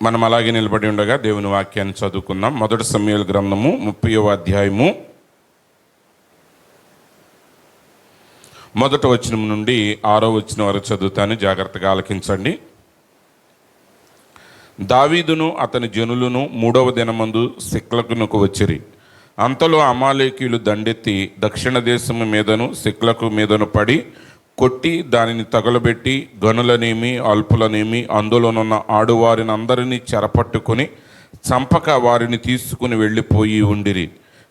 మనం అలాగే నిలబడి ఉండగా దేవుని వాక్యాన్ని చదువుకుందాం. మొదటి సమూయేలు గ్రంథము 30వ అధ్యాయము మొదటి వచనం నుండి 6వ వచనం వరకు చదువుతాను, జాగ్రత్తగా ఆలకించండి. దావీదును అతని జనులను 3వ దినమందు సిక్లగునకు వచ్చిరి. అంతలో అమాలేకీయులు దండెత్తి దక్షిణ దేశము మీదను సిక్లకు మీదను పడి కొట్టి దానిని తగలబెట్టి గనులనేమి అల్పులనేమి అందులోనున్న ఆడువారిని అందరినీ చెరపట్టుకొని చంపక వారిని తీసుకుని వెళ్ళిపోయి ఉండిరి.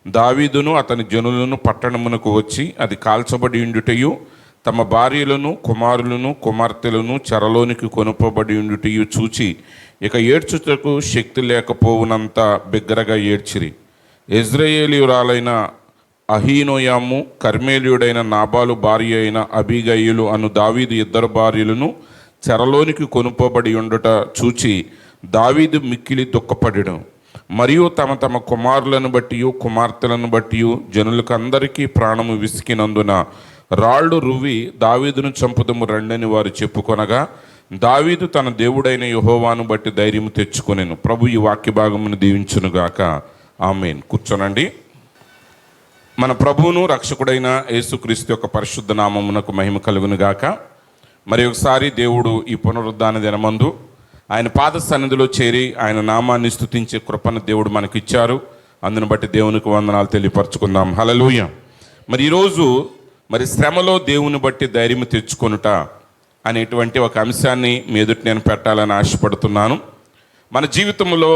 దావీదును అతని జనులను పట్టణమునకు వచ్చి అది కాల్చబడి ఉండుటయు తమ భార్యలను కుమారులను కుమార్తెలను చెరలోనికి కొనుపబడి ఉండుటయు చూచి ఇక ఏడ్చుటకు శక్తి లేకపోవునంత బిగ్గరగా ఏడ్చిరి. ఇజ్రాయేలీయురాలైన అహీనోయాము కర్మేలియుడైన నాబాలు భార్య అయిన అబీగయిలు అను దావీదు 2 భార్యలను చెరలోనికి కొనుపబడి ఉండుట చూచి దావీదు మిక్కిలి దుఃఖపడెను. మరియు తమ తమ కుమారులను బట్టి కుమార్తెలను బట్టి జనులకందరికీ ప్రాణము విసికినందున రాళ్ళు రువ్వి దావీదును చంపుదము రండని వారు చెప్పుకొనగా దావీదు తన దేవుడైన యెహోవాను బట్టి ధైర్యము తెచ్చుకొనెను. ప్రభు ఈ వాక్య భాగమును దీవించునుగాక. ఆమేన్. కూర్చోనండి. మన ప్రభువును రక్షకుడైన యేసుక్రీస్తు యొక్క పరిశుద్ధ నామమునకు మహిమ కలుగునుగాక. మరి ఒకసారి దేవుడు ఈ పునరుద్ధాన దినమందు ఆయన పాద సన్నిధిలో చేరి ఆయన నామాన్ని స్తుతించే కృపను దేవుడు మనకిచ్చారు. అందును బట్టి దేవునికి వందనాలు తెలియపరచుకుందాం. హల్లెలూయా. మరి ఈరోజు శ్రమలో దేవుని బట్టి ధైర్యం తెచ్చుకొనుట అనేటువంటి ఒక అంశాన్ని మీ ఎదుటి నేను పెట్టాలని ఆశపడుతున్నాను. మన జీవితంలో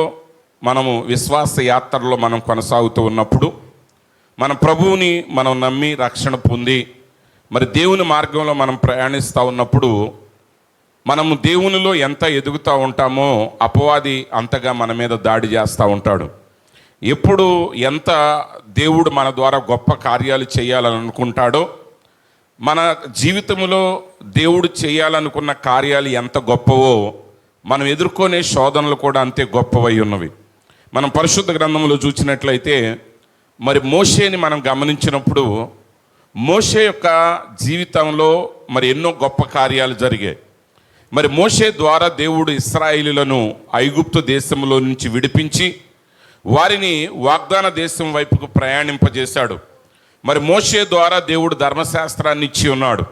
మనము విశ్వాస యాత్రలో మనం కొనసాగుతూ ఉన్నప్పుడు మన ప్రభువుని మనం నమ్మి రక్షణ పొంది దేవుని మార్గంలో మనం ప్రయాణిస్తూ ఉన్నప్పుడు మనము దేవునిలో ఎంత ఎదుగుతూ ఉంటామో అపవాది అంతగా మన మీద దాడి చేస్తూ ఉంటాడు. ఎప్పుడు ఎంత దేవుడు మన ద్వారా గొప్ప కార్యాలు చేయాలని అనుకుంటాడో, మన జీవితంలో దేవుడు చేయాలనుకున్న కార్యాలు ఎంత గొప్పవో మనం ఎదుర్కొనే శోధనలు కూడా అంతే గొప్పవై ఉన్నవి. మనం పరిశుద్ధ గ్రంథంలో చూసినట్లయితే మోషేని మనం గమనించినప్పుడు మోషే యొక్క జీవితంలో ఎన్నో గొప్ప కార్యాలు జరిగాయి. మోషే ద్వారా దేవుడు ఇశ్రాయేలీయులను ఐగుప్తు దేశంలో నుంచి విడిపించి వారిని వాగ్దాన దేశం వైపుకు ప్రయాణింపజేశాడు. మోషే ద్వారా దేవుడు ధర్మశాస్త్రాన్ని ఇచ్చి ఉన్నాడు.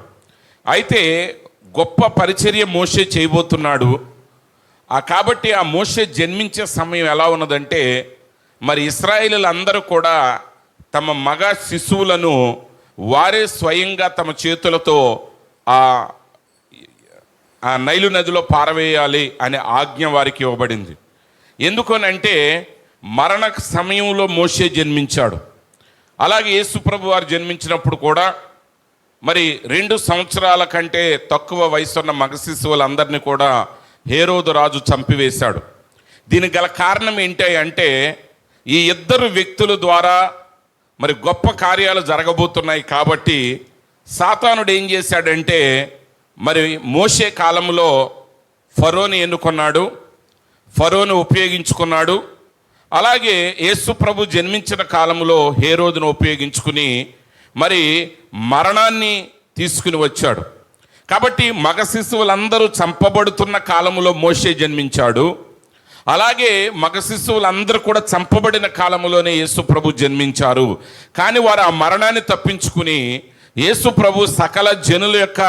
అయితే గొప్ప పరిచర్య మోషే చేయబోతున్నాడు. కాబట్టి ఆ మోషే జన్మించే సమయం ఎలా ఉన్నదంటే ఇశ్రాయేలీయులందరూ కూడా తమ మగ శిశువులను వారే స్వయంగా తమ చేతులతో ఆ నైలు నదిలో పారవేయాలి అనే ఆజ్ఞ వారికి ఇవ్వబడింది. ఎందుకనంటే మరణ సమయంలో మోషే జన్మించాడు. అలాగే యేసు ప్రభు వారు జన్మించినప్పుడు కూడా 2 సంవత్సరాల కంటే తక్కువ వయసున్న మగ శిశువులందరినీ కూడా హేరోదు రాజు చంపివేశాడు. దీనికి గల కారణం ఏంటి అంటే ఈ 2 వ్యక్తుల ద్వారా గొప్ప కార్యాలు జరగబోతున్నాయి. కాబట్టి సాతానుడు ఏం చేశాడంటే మోషే కాలంలో ఫరోని ఎన్నుకున్నాడు, ఫరోను ఉపయోగించుకున్నాడు. అలాగే యేసు ప్రభు జన్మించిన కాలంలో హేరోదును ఉపయోగించుకుని మరణాన్ని తీసుకుని వచ్చాడు. కాబట్టి మగ శిశువులందరూ చంపబడుతున్న కాలంలో మోషే జన్మించాడు. అలాగే మగ శిశువులందరూ కూడా చంపబడిన కాలంలోనే యేసు ప్రభు జన్మించారు. కానీ వారు ఆ మరణాన్ని తప్పించుకుని యేసు ప్రభు సకల జనుల యొక్క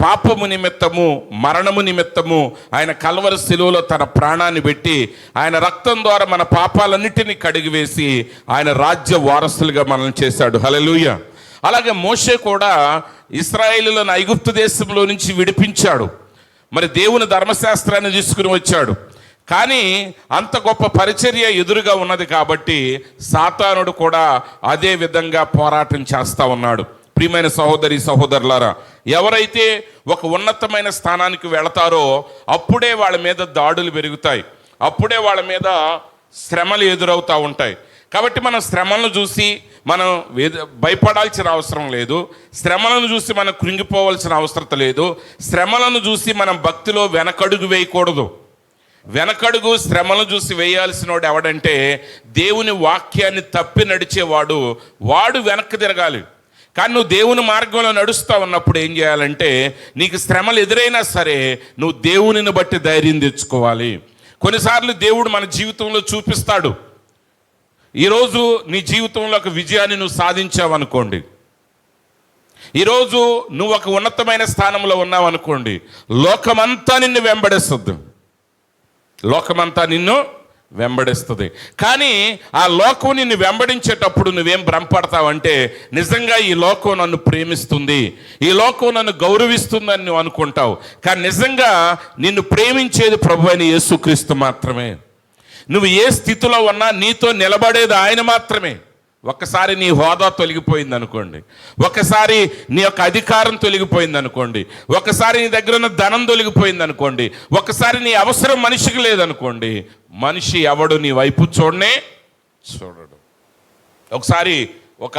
పాపము నిమిత్తము మరణము నిమిత్తము ఆయన కల్వరి శిలువలో తన ప్రాణాన్ని పెట్టి ఆయన రక్తం ద్వారా మన పాపాలన్నిటినీ కడిగివేసి ఆయన రాజ్య వారసులుగా మనల్ని చేశాడు. హల్లెలూయా. అలాగే మోషే కూడా ఇశ్రాయేలీయులను ఐగుప్తు దేశంలో నుంచి విడిపించాడు. దేవుని ధర్మశాస్త్రాన్ని తీసుకుని వచ్చాడు. కానీ అంత గొప్ప పరిచర్య ఎదురుగా ఉన్నది కాబట్టి సాతానుడు కూడా అదే విధంగా పోరాటం చేస్తూ ఉన్నాడు. ప్రియమైన సహోదరి సహోదరులారా, ఎవరైతే ఒక ఉన్నతమైన స్థానానికి వెళతారో అప్పుడే వాళ్ళ మీద దాడులు పెరుగుతాయి, అప్పుడే వాళ్ళ మీద శ్రమలు ఎదురవుతూ ఉంటాయి. కాబట్టి మనం శ్రమలను చూసి మనం భయపడాల్సిన అవసరం లేదు, శ్రమలను చూసి మనం కృంగిపోవాల్సిన అవసరం లేదు, శ్రమలను చూసి మనం భక్తిలో వెనకడుగు వేయకూడదు. వెనకడుగు శ్రమలను చూసి వేయాల్సిన వాడు ఎవడంటే దేవుని వాక్యాన్ని తప్పి నడిచేవాడు, వాడు వెనక్కి తిరగాలి. కానీ నువ్వు దేవుని మార్గంలో నడుస్తూ ఉన్నప్పుడు ఏం చేయాలంటే నీకు శ్రమలు ఎదురైనా సరే నువ్వు దేవునిని బట్టి ధైర్యం తెచ్చుకోవాలి. కొన్నిసార్లు దేవుడు మన జీవితంలో చూపిస్తాడు. ఈరోజు నీ జీవితంలో ఒక విజయాన్ని నువ్వు సాధించావనుకోండి, ఈరోజు నువ్వు ఒక ఉన్నతమైన స్థానంలో ఉన్నావనుకోండి, లోకమంతా నిన్ను వెంబడిస్తుంది. లోకమంతా నిన్ను వెంబడిస్తుంది. కానీ ఆ లోకం నిన్ను వెంబడించేటప్పుడు నువ్వేం భ్రమపడతావంటే, నిజంగా ఈ లోకం నన్ను ప్రేమిస్తుంది, ఈ లోకం నన్ను గౌరవిస్తుందని నువ్వు అనుకుంటావు. కానీ నిజంగా నిన్ను ప్రేమించేది ప్రభువైన యేసుక్రీస్తు మాత్రమే. నువ్వు ఏ స్థితిలో ఉన్నా నీతో నిలబడేది ఆయన మాత్రమే. ఒక్కసారి నీ హోదా తొలగిపోయింది అనుకోండి, ఒకసారి నీ యొక్క అధికారం తొలగిపోయింది అనుకోండి, ఒకసారి నీ దగ్గర ఉన్న ధనం తొలగిపోయింది అనుకోండి, ఒకసారి నీ అవసరం మనిషికి లేదనుకోండి, మనిషి ఎవడు నీ వైపు చూడడు. ఒకసారి ఒక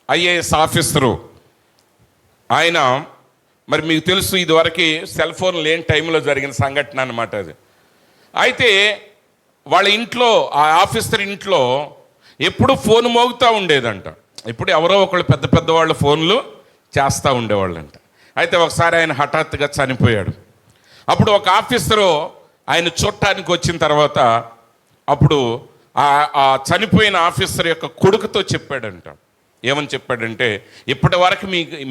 ఐఏఎస్ ఆఫీసరు, ఆయన మరి మీకు తెలుసు, ఇదివరకు సెల్ ఫోన్ లేని టైంలో జరిగిన సంఘటన అన్నమాట అది. అయితే వాళ్ళ ఇంట్లో, ఆ ఆఫీసర్ ఇంట్లో ఎప్పుడు ఫోన్ మోగుతూ ఉండేదంట. ఇప్పుడు ఎవరో ఒకళ్ళు పెద్ద పెద్ద వాళ్ళ ఫోన్లు చేస్తూ ఉండేవాళ్ళంట. అయితే ఒకసారి ఆయన హఠాత్తుగా చనిపోయాడు. అప్పుడు ఒక ఆఫీసరు ఆయన చూడటానికి వచ్చిన తర్వాత అప్పుడు ఆ చనిపోయిన ఆఫీసర్ యొక్క కొడుకుతో చెప్పాడంట. ఏమని చెప్పాడంటే, ఇప్పటి వరకు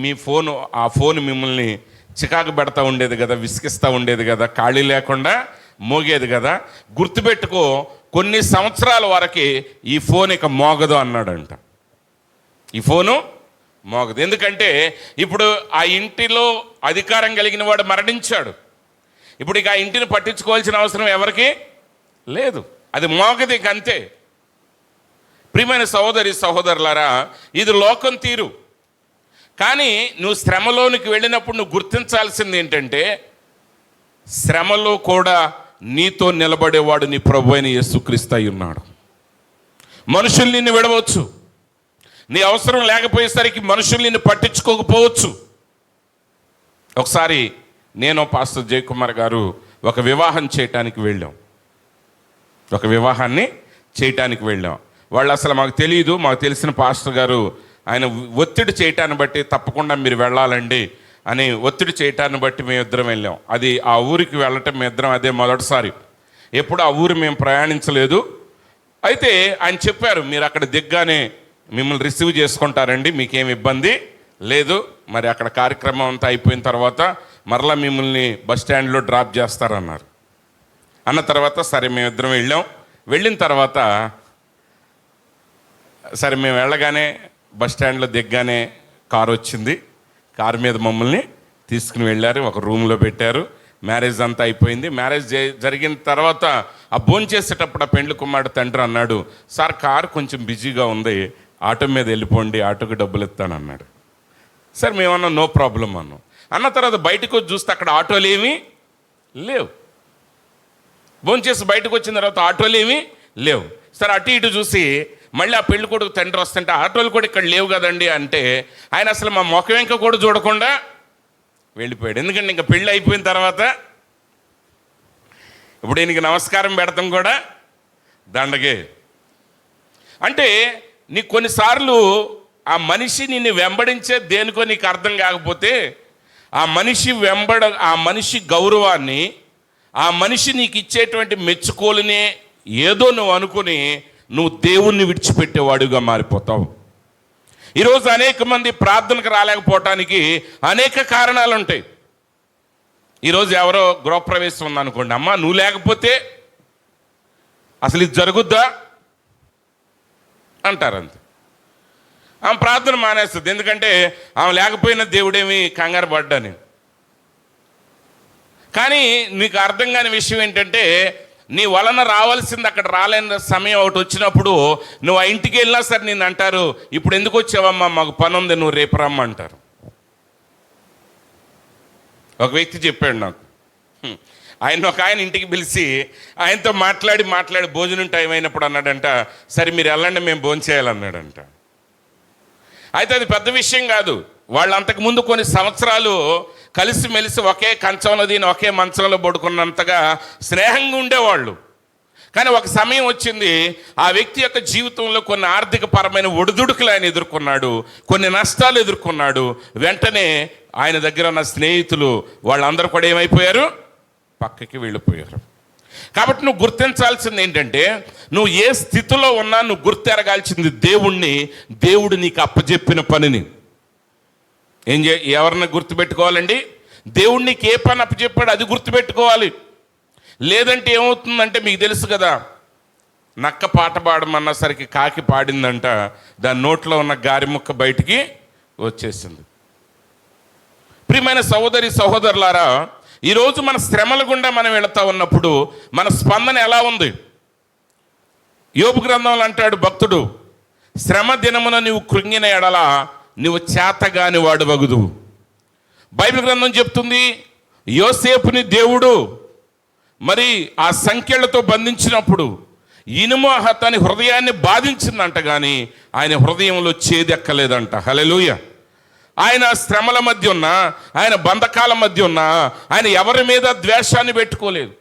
మీ ఫోను, ఆ ఫోన్ మిమ్మల్ని చికాకు పెడతా ఉండేది కదా, విసిగిస్తూ ఉండేది కదా, ఖాళీ లేకుండా మోగేది కదా, గుర్తుపెట్టుకో, కొన్ని సంవత్సరాల వరకు ఈ ఫోన్ ఇక మోగదు అన్నాడంట. ఈ ఫోను మోగదు. ఎందుకంటే ఇప్పుడు ఆ ఇంటిలో అధికారం కలిగిన వాడు మరణించాడు. ఇప్పుడు ఇక ఆ ఇంటిని పట్టించుకోవాల్సిన అవసరం ఎవరికి లేదు, అది మోగదు ఇక అంతే. ప్రియమైన సహోదరి సహోదరులారా, ఇది లోకం తీరు. కానీ నువ్వు శ్రమలోనికి వెళ్ళినప్పుడు నువ్వు గుర్తించాల్సింది ఏంటంటే, శ్రమలో కూడా నీతో నిలబడేవాడు నీ ప్రభు అయిన యేసుక్రీస్తు అయి ఉన్నాడు. మనుషులు నిన్ను విడవచ్చు, నీ అవసరం లేకపోయేసరికి మనుషులు నిన్ను పట్టించుకోకపోవచ్చు. ఒకసారి నేను పాస్టర్ జయకుమార్ గారు ఒక వివాహం చేయటానికి వెళ్ళాం. ఒక వివాహాన్ని చేయటానికి వెళ్ళాం. వాళ్ళు అసలు మాకు తెలియదు, మాకు తెలిసిన పాస్టర్ గారు ఆయన ఒత్తిడి చేయటాన్ని బట్టి తప్పకుండా మీరు వెళ్ళాలండి అని ఒత్తిడి చేయటాన్ని బట్టి మేము ఇద్దరం వెళ్ళాం. అది ఆ ఊరికి వెళ్ళటం మేము ఇద్దరం అదే మొదటిసారి. ఎప్పుడు ఆ ఊరు మేము ప్రయాణించలేదు. అయితే ఆయన చెప్పారు, మీరు అక్కడ దిగ్గానే మిమ్మల్ని రిసీవ్ చేసుకుంటారండి, మీకేం ఇబ్బంది లేదు. మరి అక్కడ కార్యక్రమం అంతా అయిపోయిన తర్వాత మరలా మిమ్మల్ని బస్ స్టాండ్లో డ్రాప్ చేస్తారన్నారు. అన్న తర్వాత సరే మేమిద్దరం వెళ్ళాం. వెళ్ళిన తర్వాత సరే మేము వెళ్ళగానే బస్ స్టాండ్లో దిగ్గానే కారు వచ్చింది. కారు మీద మమ్మల్ని తీసుకుని వెళ్ళారు, ఒక రూమ్లో పెట్టారు. మ్యారేజ్ అంతా అయిపోయింది. మ్యారేజ్ జరిగిన తర్వాత ఆ భోంచేసేటప్పుడు ఆ పెండ్లి కుమారుడు తండ్రి అన్నాడు, సార్ కారు కొంచెం బిజీగా ఉంది, ఆటో మీద వెళ్ళిపోండి, ఆటోకి డబ్బులు ఇస్తాను అన్నాడు. సార్ మేమన్నా నో ప్రాబ్లం అన్నాం. అన్న తర్వాత బయటకు వచ్చి చూస్తే అక్కడ ఆటోలు ఏమీ లేవు. భోంచేసి బయటకు వచ్చిన తర్వాత ఆటోలు ఏమీ లేవు. సరే అటు ఇటు చూసి మళ్ళీ ఆ పెళ్లి కొడుకు తండ్రి వస్తుంటే ఆటోలు కూడా ఇక్కడ లేవు కదండి అంటే, ఆయన అసలు మా ముఖం వెంక కూడా చూడకుండా వెళ్ళిపోయాడు. ఎందుకంటే ఇంకా పెళ్ళి అయిపోయిన తర్వాత ఇప్పుడు ఈయనకి నమస్కారం పెడతాం కూడా దండగే. అంటే నీకు కొన్నిసార్లు ఆ మనిషి నిన్ను వెంబడించే దేనికో నీకు అర్థం కాకపోతే, ఆ మనిషి గౌరవాన్ని, ఆ మనిషి నీకు ఇచ్చేటువంటి మెచ్చుకోలునే ఏదో నువ్వు అనుకుని నువ్వు దేవుణ్ణి విడిచిపెట్టేవాడుగా మారిపోతావు. ఈరోజు అనేక మంది ప్రార్థనకు రాలేకపోవటానికి అనేక కారణాలు ఉంటాయి. ఈరోజు ఎవరో గృహప్రవేశం ఉందనుకోండి, అమ్మ నువ్వు లేకపోతే అసలు ఇది జరుగుద్దా అంటారు. అంతే, ఆమె ప్రార్థన మానేస్తుంది. ఎందుకంటే ఆమె లేకపోయినా దేవుడేమి కంగారు పడ్డాని. కానీ నీకు అర్థం కాని విషయం ఏంటంటే, నీ వలన రావాల్సింది అక్కడ రాలేని సమయం ఒకటి వచ్చినప్పుడు నువ్వు ఆ ఇంటికి వెళ్ళినా సరే నేను అంటారు, ఇప్పుడు ఎందుకు వచ్చావమ్మా, మాకు పని ఉంది, నువ్వు రేపు రమ్మంటారు. ఒక వ్యక్తి చెప్పాడు నాకు, ఆయన ఇంటికి పిలిచి ఆయనతో మాట్లాడి భోజనం టైం అయినప్పుడు అన్నాడంట, సరే మీరు వెళ్ళండి మేము భోజనం చేయాలన్నాడంట. అయితే అది పెద్ద విషయం కాదు. వాళ్ళు అంతకుముందు కొన్ని సంవత్సరాలు కలిసిమెలిసి ఒకే కంచంలో దీని ఒకే మంచంలో పడుకున్నంతగా స్నేహంగా ఉండేవాళ్ళు. కానీ ఒక సమయం వచ్చింది, ఆ వ్యక్తి యొక్క జీవితంలో కొన్ని ఆర్థిక పరమైన ఒడిదుడుకులు ఆయన ఎదుర్కొన్నాడు, కొన్ని నష్టాలు ఎదుర్కొన్నాడు. వెంటనే ఆయన దగ్గర ఉన్న స్నేహితులు వాళ్ళందరూ కూడా ఏమైపోయారు, పక్కకి వెళ్ళిపోయారు. కాబట్టి నువ్వు గుర్తించాల్సింది ఏంటంటే, నువ్వు ఏ స్థితిలో ఉన్నా నువ్వు గుర్తెరగాల్సింది దేవుణ్ణి, దేవుడు నీకు అప్పచెప్పిన పనిని. ఎవరిని గుర్తుపెట్టుకోవాలండి? దేవుడు నీకు ఏ పని అప్పచెప్పాడు అది గుర్తుపెట్టుకోవాలి. లేదంటే ఏమవుతుందంటే, మీకు తెలుసు కదా, నక్క పాట పాడమన్నసరికి కాకి పాడిందంట, దాని నోట్లో ఉన్న గారి ముక్క బయటికి వచ్చేసింది. ప్రియమైన సహోదరి సహోదరులారా, ఈరోజు మన శ్రమల గుండా మనం వెళుతూ ఉన్నప్పుడు మన స్పందన ఎలా ఉంది? యోబు గ్రంథంలో అంటాడు భక్తుడు, శ్రమ దినమున నీవు కృంగిన ఎడల నువ్వు చేతగాని వాడు వగుదువు. బైబిల్ గ్రంథం చెప్తుంది, యోసేపుని దేవుడు మరి ఆ సంఖ్యలతో బంధించినప్పుడు ఇనుము అతని హృదయాన్ని బాధించిందంట, కానీ ఆయన హృదయంలో చేదెక్కలేదంట. హల్లెలూయా. ఆయన శ్రమల మధ్య ఉన్నా, ఆయన బంధకాల మధ్య ఉన్నా, ఆయన ఎవరి మీద ద్వేషాన్ని పెట్టుకోలేదు,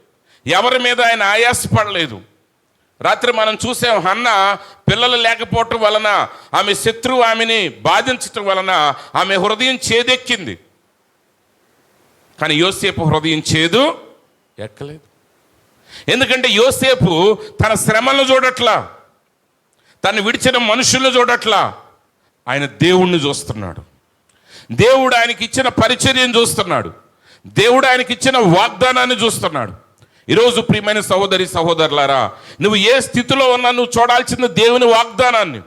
ఎవరి మీద ఆయన ఆయాసపడలేదు. రాత్రి మనం చూసాం, హన్న పిల్లలు లేకపోవటం వలన ఆమె శత్రువు ఆమెని బాధించటం వలన ఆమె హృదయం చేదెక్కింది, కానీ యోసేపు హృదయం చేదు ఎక్కలేదు. ఎందుకంటే యోసేపు తన శ్రమలను చూడట్లా, తను విడిచిన మనుషులను చూడట్లా, ఆయన దేవుణ్ణి చూస్తున్నాడు. దేవుడు ఆయనకి ఇచ్చిన పరిచర్యను చూస్తున్నాడు. దేవుడు ఆయనకి ఇచ్చిన వాగ్దానాన్ని చూస్తున్నాడు. ఈరోజు ప్రియమైన సహోదరి సహోదరులారా, నువ్వు ఏ స్థితిలో ఉన్నా నువ్వు చూడాల్సిన దేవుని వాగ్దానాన్ని.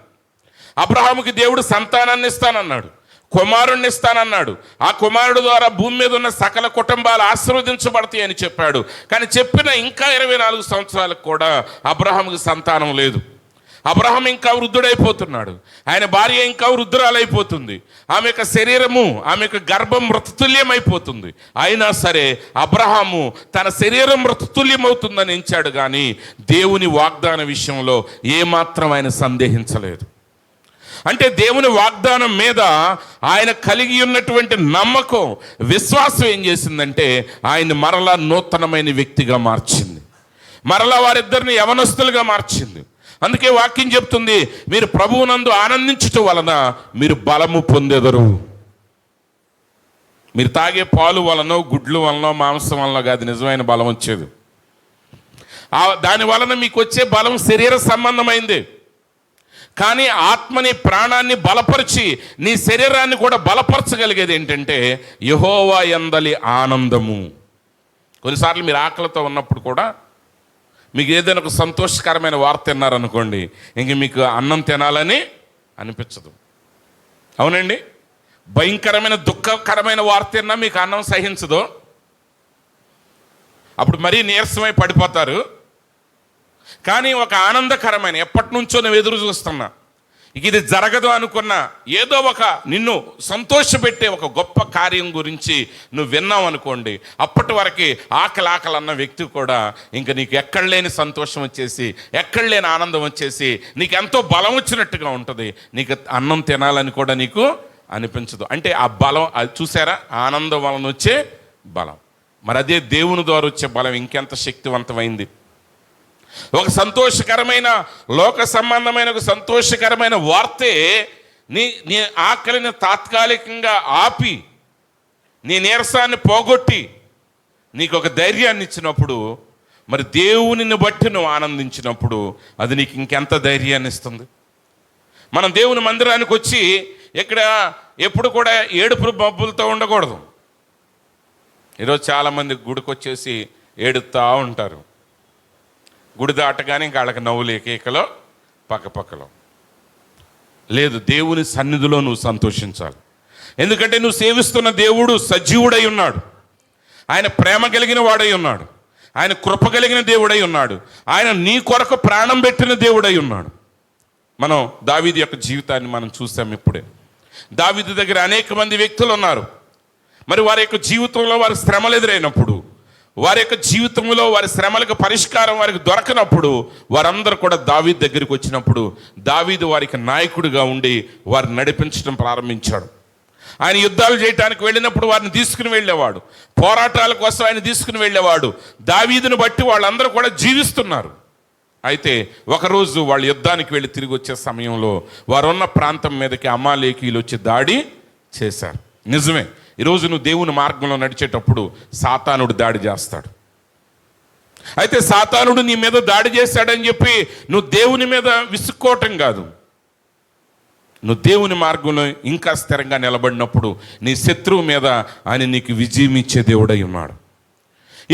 అబ్రహాముకి దేవుడు సంతానాన్ని ఇస్తానన్నాడు, కుమారుణ్ణి ఇస్తానన్నాడు. ఆ కుమారుడు ద్వారా భూమి మీద ఉన్న సకల కుటుంబాలు ఆశీర్వదించబడతాయి అని చెప్పాడు. కానీ చెప్పిన ఇంకా 24 సంవత్సరాలకు కూడా అబ్రహాముకి సంతానం లేదు. అబ్రహాం ఇంకా వృద్ధుడైపోతున్నాడు, ఆయన భార్య ఇంకా వృద్ధురాలైపోతుంది, ఆమె యొక్క శరీరము, ఆమె యొక్క గర్భం మృతతుల్యమైపోతుంది. అయినా సరే అబ్రహాము తన శరీరం మృతతుల్యమవుతుందని ఎంచాడు, కానీ దేవుని వాగ్దాన విషయంలో ఏమాత్రం ఆయన సందేహించలేదు. అంటే దేవుని వాగ్దానం మీద ఆయన కలిగి ఉన్నటువంటి నమ్మకం, విశ్వాసం ఏం చేసిందంటే ఆయన మరలా నూతనమైన వ్యక్తిగా మార్చింది, మరలా వారిద్దరిని యవనస్తులుగా మార్చింది. అందుకే వాక్యం చెప్తుంది, మీరు ప్రభువునందు ఆనందించటం వలన మీరు బలము పొందెదరు. మీరు తాగే పాలు వలనో, గుడ్లు వలనో, మాంసం వలనో కాదు నిజమైన బలం వచ్చేది. దాని వలన మీకు వచ్చే బలం శరీర సంబంధమైంది, కానీ ఆత్మని, ప్రాణాన్ని బలపరిచి నీ శరీరాన్ని కూడా బలపరచగలిగేది ఏంటంటే యెహోవా యందలి ఆనందము. కొన్నిసార్లు మీరు ఆకలితో ఉన్నప్పుడు కూడా మీకు ఏదైనా ఒక సంతోషకరమైన వార్త తిన్నారనుకోండి, ఇంక మీకు అన్నం తినాలని అనిపించదు. అవునండి, భయంకరమైన దుఃఖకరమైన వార్త తిన్నా మీకు అన్నం సహించదు, అప్పుడు మరీ నీరసమై పడిపోతారు. కానీ ఒక ఆనందకరమైన, ఎప్పటి నుంచో నువ్వు ఎదురు చూస్తున్నా, ఇది జరగదు అనుకున్నా, ఏదో ఒక నిన్ను సంతోషపెట్టే ఒక గొప్ప కార్యం గురించి నువ్వు విన్నావు అనుకోండి, అప్పటి వరకు ఆకలి అన్న వ్యక్తి కూడా ఇంకా నీకు ఎక్కడ లేని సంతోషం వచ్చేసి, ఎక్కడ లేని ఆనందం వచ్చేసి, నీకు ఎంతో బలం వచ్చినట్టుగా ఉంటుంది. నీకు అన్నం తినాలని కూడా నీకు అనిపించదు. అంటే ఆ బలం, అది చూసారా, ఆనందం వలన వచ్చే బలం. మరి అదే దేవుని ద్వారా వచ్చే బలం ఇంకెంత శక్తివంతమైంది. ఒక సంతోషకరమైన, లోక సంబంధమైన ఒక సంతోషకరమైన వార్తే నీ ఆకలిని తాత్కాలికంగా ఆపి, నీ నీరసాన్ని పోగొట్టి నీకు ఒక ధైర్యాన్ని ఇచ్చినప్పుడు, మరి దేవునిని బట్టి నువ్వు ఆనందించినప్పుడు అది నీకు ఇంకెంత ధైర్యాన్ని ఇస్తుంది. మనం దేవుని మందిరానికి వచ్చి ఇక్కడ ఎప్పుడు కూడా ఏడుపు మబ్బులతో ఉండకూడదు. ఈరోజు చాలామంది గుడికి వచ్చేసి ఏడుస్తూ ఉంటారు. గుడి దాటగానే ఇంకా వాళ్ళకి నవ్వులు ఏకైకలో పక్కపక్కలో. లేదు, దేవుని సన్నిధిలో నువ్వు సంతోషించాలి. ఎందుకంటే నువ్వు సేవిస్తున్న దేవుడు సజీవుడై ఉన్నాడు, ఆయన ప్రేమ కలిగిన వాడై ఉన్నాడు, ఆయన కృప కలిగిన దేవుడై ఉన్నాడు, ఆయన నీ కొరకు ప్రాణం పెట్టిన దేవుడై ఉన్నాడు. మనం దావీదు యొక్క జీవితాన్ని మనం చూసాం ఇప్పుడే. దావీదు దగ్గర అనేక మంది వ్యక్తులు ఉన్నారు. మరి వారి యొక్క జీవితంలో వారి శ్రమలు ఎదురైనప్పుడు, వారి యొక్క జీవితంలో వారి శ్రమలకు పరిష్కారం వారికి దొరకనప్పుడు, వారందరూ కూడా దావీదు దగ్గరికి వచ్చినప్పుడు దావీదు వారికి నాయకుడిగా ఉండి వారిని నడిపించడం ప్రారంభించాడు. ఆయన యుద్ధాలు చేయడానికి వెళ్ళినప్పుడు వారిని తీసుకుని వెళ్ళేవాడు, పోరాటాల కోసం ఆయన తీసుకుని వెళ్ళేవాడు. దావీదును బట్టి వాళ్ళందరూ కూడా జీవిస్తున్నారు. అయితే ఒకరోజు వాళ్ళు యుద్ధానికి వెళ్ళి తిరిగి వచ్చే సమయంలో వారున్న ప్రాంతం మీదకి అమాలేకీయులు వచ్చి దాడి చేశారు. నిజమే, ఈరోజు నువ్వు దేవుని మార్గంలో నడిచేటప్పుడు సాతానుడు దాడి చేస్తాడు. అయితే సాతానుడు నీ మీద దాడి చేశాడని చెప్పి నువ్వు దేవుని మీద విసుక్కోవటం కాదు. నువ్వు దేవుని మార్గంలో ఇంకా స్థిరంగా నిలబడినప్పుడు నీ శత్రువు మీద ఆయన నీకు విజయం ఇచ్చే దేవుడై ఉన్నాడు.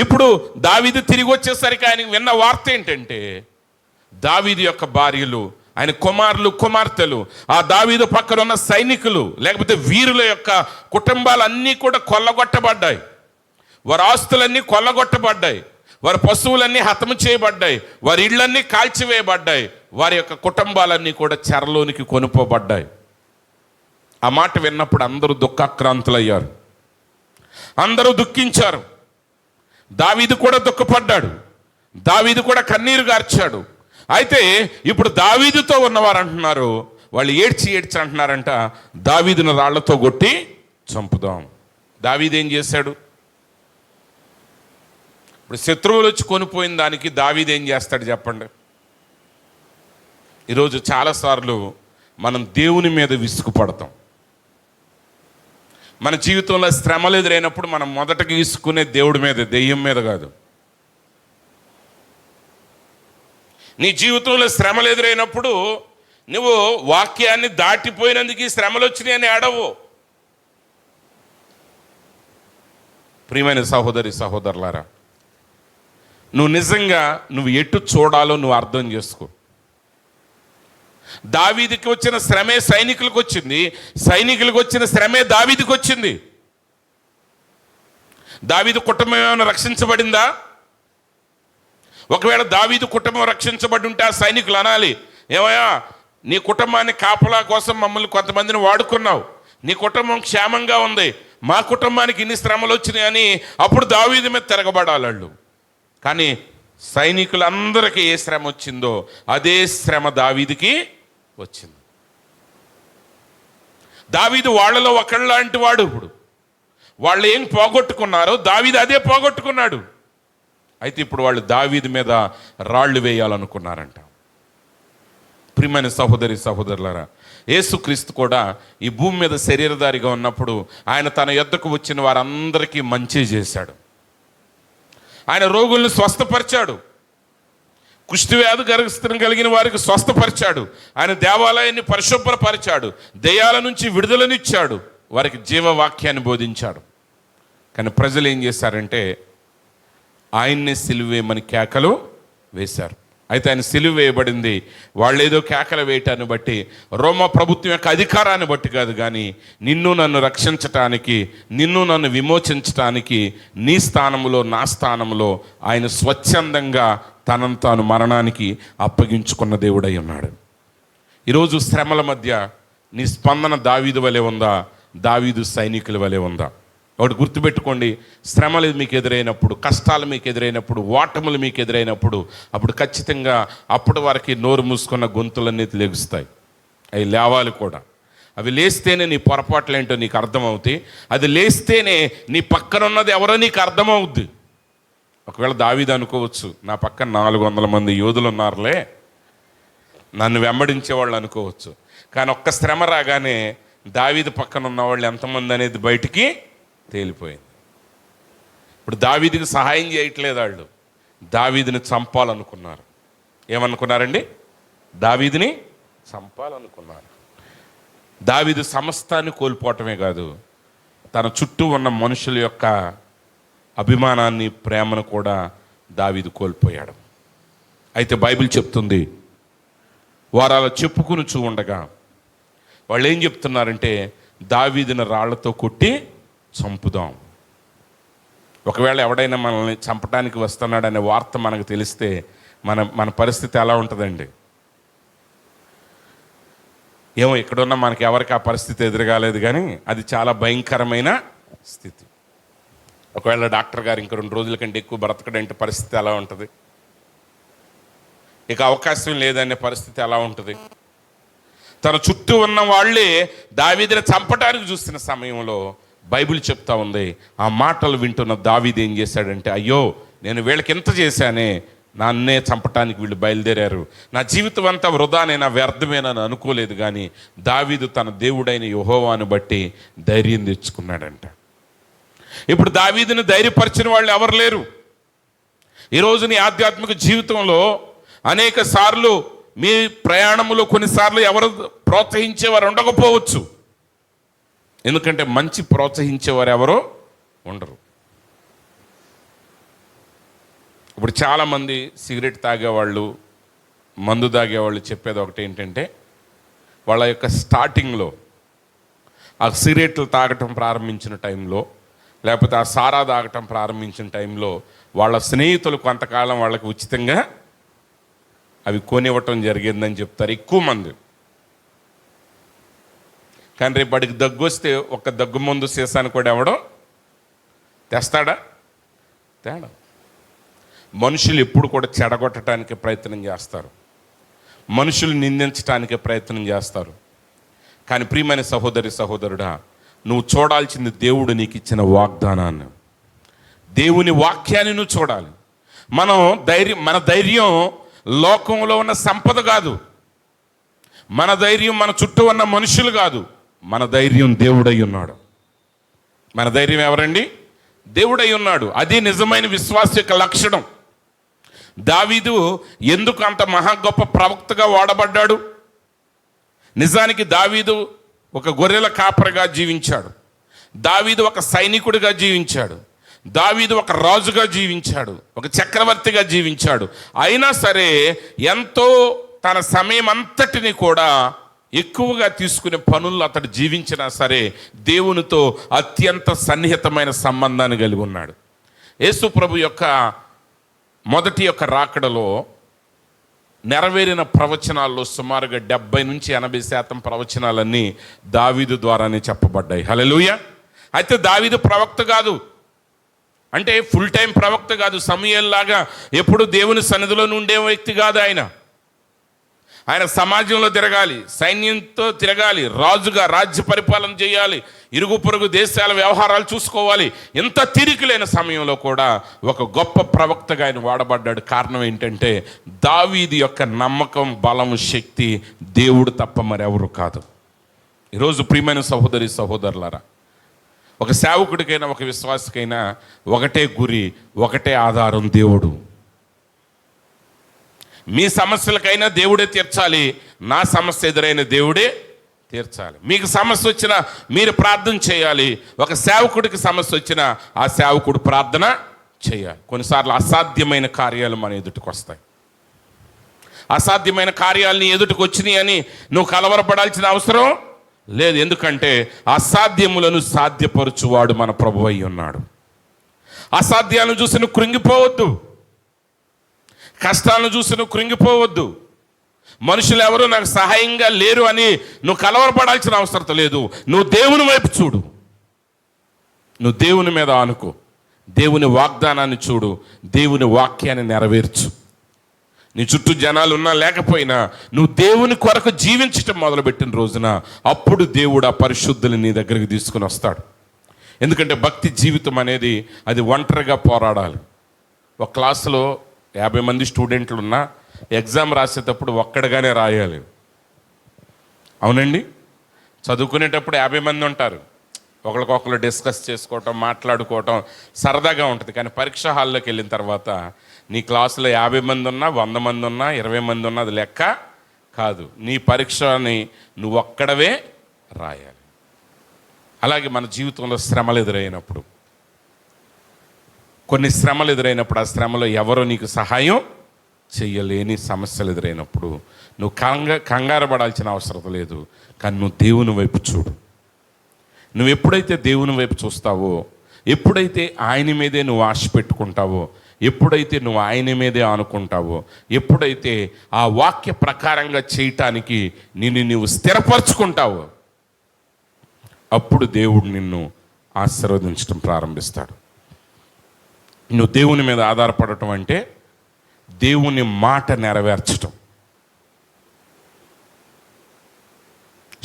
ఇప్పుడు దావీదు తిరిగి వచ్చేసరికి ఆయనకు విన్న వార్త ఏంటంటే, దావీదు యొక్క భార్యలు, ఆయన కుమారులు కుమార్తెలు, ఆ దావీదు పక్కన ఉన్న సైనికులు లేకపోతే వీరుల యొక్క కుటుంబాలన్నీ కూడా కొల్లగొట్టబడ్డాయి. వారి ఆస్తులన్నీ కొల్లగొట్టబడ్డాయి, వారి పశువులన్నీ హతము చేయబడ్డాయి, వారి ఇళ్ళన్నీ కాల్చివేయబడ్డాయి, వారి యొక్క కుటుంబాలన్నీ కూడా చెరలోనికి కొనుక్కోబడ్డాయి. ఆ మాట విన్నప్పుడు అందరూ దుఃఖాక్రాంతులయ్యారు, అందరూ దుఃఖించారు. దావీదు కూడా దుఃఖపడ్డాడు, దావీదు కూడా కన్నీరు గార్చాడు. అయితే ఇప్పుడు దావీదుతో ఉన్నవారు అంటున్నారు, వాళ్ళు ఏడ్చి అంటున్నారంట, దావీదును రాళ్లతో కొట్టి చంపుదాం. దావీదు ఏం చేశాడు? ఇప్పుడు శత్రువులు వచ్చి కొనిపోయిన దానికి దావీదు ఏం చేస్తాడు చెప్పండి? ఈరోజు చాలాసార్లు మనం దేవుని మీద విసుగుపడతాం. మన జీవితంలో శ్రమలు ఎదురైనప్పుడు మనం మొదటగా విసుక్కునే దేవుడి మీద, దెయ్యం మీద కాదు. నీ జీవితంలో శ్రమలు ఎదురైనప్పుడు నువ్వు వాక్యాన్ని దాటిపోయినందుకు ఈ శ్రమలు వచ్చినాయని ఏడవు. ప్రియమైన సహోదరి సహోదరులారా, నువ్వు నిజంగా నువ్వు ఎటు చూడాలో నువ్వు అర్థం చేసుకో. దావీదుకి వచ్చిన శ్రమే సైనికులకు వచ్చింది, సైనికులకు వచ్చిన శ్రమే దావీదుకి వచ్చింది. దావీదు కుటుంబం ఏమైనా రక్షించబడిందా? ఒకవేళ దావీదు కుటుంబం రక్షించబడి ఉంటే ఆ సైనికులు అనాలి, ఏమయ్యా నీ కుటుంబాన్ని కాపలా కోసం మమ్మల్ని కొంతమందిని వాడుకున్నావు, నీ కుటుంబం క్షేమంగా ఉంది, మా కుటుంబానికి ఇన్ని శ్రమలు వచ్చినాయని అప్పుడు దావీదు మీద తిరగబడాలి వాళ్ళు. కానీ సైనికులందరికీ ఏ శ్రమ వచ్చిందో అదే శ్రమ దావీదుకి వచ్చింది. దావీదు వాళ్ళలో ఒకళ్ళలాంటి వాడు. ఇప్పుడు వాళ్ళు ఏం పోగొట్టుకున్నారో దావీదు అదే పోగొట్టుకున్నాడు. అయితే ఇప్పుడు వాళ్ళు దావీదు మీద రాళ్ళు వేయాలనుకున్నారంట. ప్రియమైన సహోదరి సహోదరులారా, యేసుక్రీస్తు కూడా ఈ భూమి మీద శరీరధారిగా ఉన్నప్పుడు ఆయన తన యొద్దకు వచ్చిన వారందరికీ మంచి చేశాడు. ఆయన రోగుల్ని స్వస్థపరిచాడు, కుష్ఠవ్యాధి కలిగిన వారికి స్వస్థపరిచాడు, ఆయన దేవాలయాన్ని పరిశుభ్రపరిచాడు, దెయ్యాల నుంచి విడుదలనిచ్చాడు, వారికి జీవవాక్యాన్ని బోధించాడు. కానీ ప్రజలు ఏం చేశారంటే ఆయన్నే సిలువేయమని కేకలు వేశారు. అయితే ఆయన సిలువ వేయబడింది వాళ్ళు ఏదో కేకలు వేయటాన్ని బట్టి, రోమా ప్రభుత్వం యొక్క అధికారాన్ని బట్టి కాదు, కానీ నిన్ను నన్ను రక్షించటానికి, నిన్ను నన్ను విమోచించటానికి, నీ స్థానంలో నా స్థానంలో ఆయన స్వచ్ఛందంగా తనను తాను మరణానికి అప్పగించుకున్న దేవుడై ఉన్నాడు. ఈరోజు శ్రమల మధ్య నీ స్పందన దావీదు వలె ఉందా, దావీదు సైనికుల వలె ఉందా? ఒకటి గుర్తుపెట్టుకోండి, శ్రమలు మీకు ఎదురైనప్పుడు, కష్టాలు మీకు ఎదురైనప్పుడు, ఓటములు మీకు ఎదురైనప్పుడు, అప్పుడు ఖచ్చితంగా అప్పటి వరకు నోరు మూసుకున్న గొంతులన్నీ లెగుస్తాయి. అవి లేవాలి కూడా. అవి లేస్తేనే నీ పొరపాట్లు ఏంటో నీకు అర్థమవుతాయి. అది లేస్తేనే నీ పక్కన ఉన్నది ఎవరో నీకు అర్థమవుద్ది. ఒకవేళ దావీదు అనుకోవచ్చు, నా పక్కన 400 మంది యోధులు ఉన్నారులే, నన్ను వెంబడించేవాళ్ళు అనుకోవచ్చు. కానీ ఒక్క శ్రమ రాగానే దావీదు పక్కన ఉన్నవాళ్ళు ఎంతమంది అనేది బయటికి తేలిపోయింది. ఇప్పుడు దావీదుకి సహాయం చేయట్లేదు వాళ్ళు, దావీదుని చంపాలనుకున్నారు. ఏమనుకున్నారండి? దావీదుని చంపాలనుకున్నారు. దావీదు సమస్తాన్ని కోల్పోవటమే కాదు, తన చుట్టూ ఉన్న మనుషుల యొక్క అభిమానాన్ని, ప్రేమను కూడా దావీదు కోల్పోయాడు. అయితే బైబిల్ చెప్తుంది, వారు అలా చెప్పుకుని ఉండగా వాళ్ళు ఏం చెప్తున్నారంటే దావీదుని రాళ్లతో కొట్టి చంపుదాం. ఒకవేళ ఎవడైనా మనల్ని చంపడానికి వస్తున్నాడనే వార్త మనకు తెలిస్తే మన పరిస్థితి ఎలా ఉంటుందండి? ఏమో ఇక్కడున్న మనకి ఎవరికి ఆ పరిస్థితి ఎదురుగాలేదు, కానీ అది చాలా భయంకరమైన స్థితి. ఒకవేళ డాక్టర్ గారు ఇంక 2 రోజుల కంటే ఎక్కువ బ్రతకడంటే పరిస్థితి ఎలా ఉంటుంది? ఇక అవకాశం లేదనే పరిస్థితి ఎలా ఉంటుంది? తన చుట్టూ ఉన్న వాళ్ళే దావీదుని చంపడానికి చూస్తున్న సమయంలో బైబిల్ చెప్తా ఉంది, ఆ మాటలు వింటున్న దావీదు ఏం చేశాడంటే, అయ్యో నేను వీళ్ళకి ఎంత చేశానే, నన్నే చంపటానికి వీళ్ళు బయలుదేరారు, నా జీవితం అంతా వృధానే, నా వ్యర్థమేనని అనుకోలేదు. కానీ దావీదు తన దేవుడైన యెహోవాను బట్టి ధైర్యం తెచ్చుకున్నాడంట. ఇప్పుడు దావీదుని ధైర్యపరిచిన వాళ్ళు ఎవరు లేరు. ఈరోజు నీ ఆధ్యాత్మిక జీవితంలో అనేక సార్లు మీ ప్రయాణంలో కొన్నిసార్లు ఎవరు ప్రోత్సహించేవారు ఉండకపోవచ్చు. ఎందుకంటే మంచి ప్రోత్సహించేవారు ఎవరో ఉండరు. ఇప్పుడు చాలామంది సిగరెట్ తాగేవాళ్ళు, మందు తాగేవాళ్ళు చెప్పేది ఒకటి ఏంటంటే, వాళ్ళ యొక్క స్టార్టింగ్లో ఆ సిగరెట్లు తాగటం ప్రారంభించిన టైంలో, లేకపోతే ఆ సారా తాగటం ప్రారంభించిన టైంలో వాళ్ళ స్నేహితులు కొంతకాలం వాళ్ళకి ఉచితంగా అవి కొనివ్వటం జరిగిందని చెప్తారు ఎక్కువ మంది. కానీ రేపు వాడికి దగ్గు వస్తే ఒక దగ్గు మందు సీసాను కూడా ఎవడో తెస్తాడా? తేడా. మనుషులు ఎప్పుడు కూడా చెడగొట్టడానికి ప్రయత్నం చేస్తారు, మనుషులు నిందించడానికి ప్రయత్నం చేస్తారు. కానీ ప్రియమైన సహోదరి సహోదరుడా, నువ్వు చూడాల్సింది దేవుడు నీకు ఇచ్చిన వాగ్దానాన్ని, దేవుని వాక్యాన్ని నువ్వు చూడాలి. మన ధైర్యం లోకంలో ఉన్న సంపద కాదు, మన ధైర్యం మన చుట్టూ ఉన్న మనుషులు కాదు, మన ధైర్యం దేవుడై ఉన్నాడు. మన ధైర్యం ఎవరండి? దేవుడై ఉన్నాడు. అది నిజమైన విశ్వాస యొక్క లక్షణం. దావీదు ఎందుకు అంత మహా గొప్ప ప్రవక్తగా వాడబడ్డాడు? నిజానికి దావీదు ఒక గొర్రెల కాపరిగా జీవించాడు, దావీదు ఒక సైనికుడిగా జీవించాడు, దావీదు ఒక రాజుగా జీవించాడు, ఒక చక్రవర్తిగా జీవించాడు. అయినా సరే ఎంతో తన సమయం అంతటిని కూడా ఎక్కువగా తీసుకునే పనుల్లో అతడు జీవించినా సరే దేవునితో అత్యంత సన్నిహితమైన సంబంధాన్ని కలిగి ఉన్నాడు. యేసు ప్రభు యొక్క మొదటి యొక్క రాకడలో నెరవేరిన ప్రవచనాల్లో సుమారుగా 70 నుంచి 80% ప్రవచనాలన్నీ దావీదు ద్వారానే చెప్పబడ్డాయి. హల్లెలూయా. అయితే దావీదు ప్రవక్త కాదు, అంటే ఫుల్ టైం ప్రవక్త కాదు, సమూయేలులాగా ఎప్పుడు దేవుని సన్నిధిలో ఉండే వ్యక్తి కాదు. ఆయన సమాజంలో తిరగాలి, సైన్యంతో తిరగాలి, రాజుగా రాజ్య పరిపాలన చేయాలి, ఇరుగు పొరుగు దేశాల వ్యవహారాలు చూసుకోవాలి. ఇంత తీరిక లేని సమయంలో కూడా ఒక గొప్ప ప్రవక్తగా ఆయన వాడబడ్డాడు. కారణం ఏంటంటే దావీదు యొక్క నమ్మకం, బలం, శక్తి దేవుడు తప్ప మరెవరు కాదు. ఈరోజు ప్రియమైన సహోదరి సహోదరులారా, ఒక సేవకుడికైనా ఒక విశ్వాసికైనా ఒకటే గురి, ఒకటే ఆధారం, దేవుడు. మీ సమస్యలకైనా దేవుడే తీర్చాలి, నా సమస్య ఎదురైన దేవుడే తీర్చాలి. మీకు సమస్య వచ్చినా మీరు ప్రార్థన చేయాలి, ఒక సేవకుడికి సమస్య వచ్చినా ఆ సేవకుడు ప్రార్థన చేయాలి. కొన్నిసార్లు అసాధ్యమైన కార్యాలు మన ఎదుటికి వస్తాయి. అసాధ్యమైన కార్యాలని ఎదుటికి వచ్చినాయి అని నువ్వు కలవరపడాల్సిన అవసరం లేదు. ఎందుకంటే అసాధ్యములను సాధ్యపరచువాడు మన ప్రభువై ఉన్నాడు. అసాధ్యాలను చూసి నువ్వు కృంగిపోవద్దు, కష్టాలను చూసి నువ్వు కృంగిపోవద్దు, మనుషులు ఎవరు నాకు సహాయంగా లేరు అని నువ్వు కలవరపడాల్సిన అవసరం లేదు. నువ్వు దేవుని వైపు చూడు, నువ్వు దేవుని మీద ఆనుకో, దేవుని వాగ్దానాన్ని చూడు, దేవుని వాక్యాన్ని నెరవేర్చు. నీ చుట్టూ జనాలు ఉన్నా లేకపోయినా నువ్వు దేవుని కొరకు జీవించటం మొదలుపెట్టిన రోజున అప్పుడు దేవుడు ఆ పరిశుద్ధుని నీ దగ్గరికి తీసుకుని వస్తాడు. ఎందుకంటే భక్తి జీవితం అనేది అది ఒంటరిగా పోరాడాలి. ఒక క్లాసులో 50 మంది స్టూడెంట్లు ఉన్నా ఎగ్జామ్ రాసేటప్పుడు ఒక్కడిగానే రాయాలి. అవునండి, చదువుకునేటప్పుడు 50 మంది ఉంటారు, ఒకరికొకరు డిస్కస్ చేసుకోవటం, మాట్లాడుకోవటం సరదాగా ఉంటుంది. కానీ పరీక్ష హాల్లోకి వెళ్ళిన తర్వాత నీ క్లాసులో 50 మంది ఉన్నా, 100 మంది ఉన్నా, 20 మంది ఉన్నా అది లెక్క కాదు. నీ పరీక్షని నువ్వు ఒక్కడవే రాయాలి. అలాగే మన జీవితంలో శ్రమలు ఎదురైనప్పుడు, కొన్ని శ్రమలు ఎదురైనప్పుడు, ఆ శ్రమలో ఎవరో నీకు సహాయం చెయ్యలేని సమస్యలు ఎదురైనప్పుడు నువ్వు కంగారు పడాల్సిన అవసరం లేదు. కానీ నువ్వు దేవుని వైపు చూడు. నువ్వు ఎప్పుడైతే దేవుని వైపు చూస్తావో, ఎప్పుడైతే ఆయన మీదే నువ్వు ఆశ పెట్టుకుంటావో, ఎప్పుడైతే నువ్వు ఆయన మీదే ఆనుకుంటావో, ఎప్పుడైతే ఆ వాక్య ప్రకారంగా చేయటానికి నువ్వు స్థిరపరచుకుంటావో, అప్పుడు దేవుడు నిన్ను ఆశీర్వదించడం ప్రారంభిస్తాడు. నువ్వు దేవుని మీద ఆధారపడటం అంటే దేవుని మాట నెరవేర్చటం.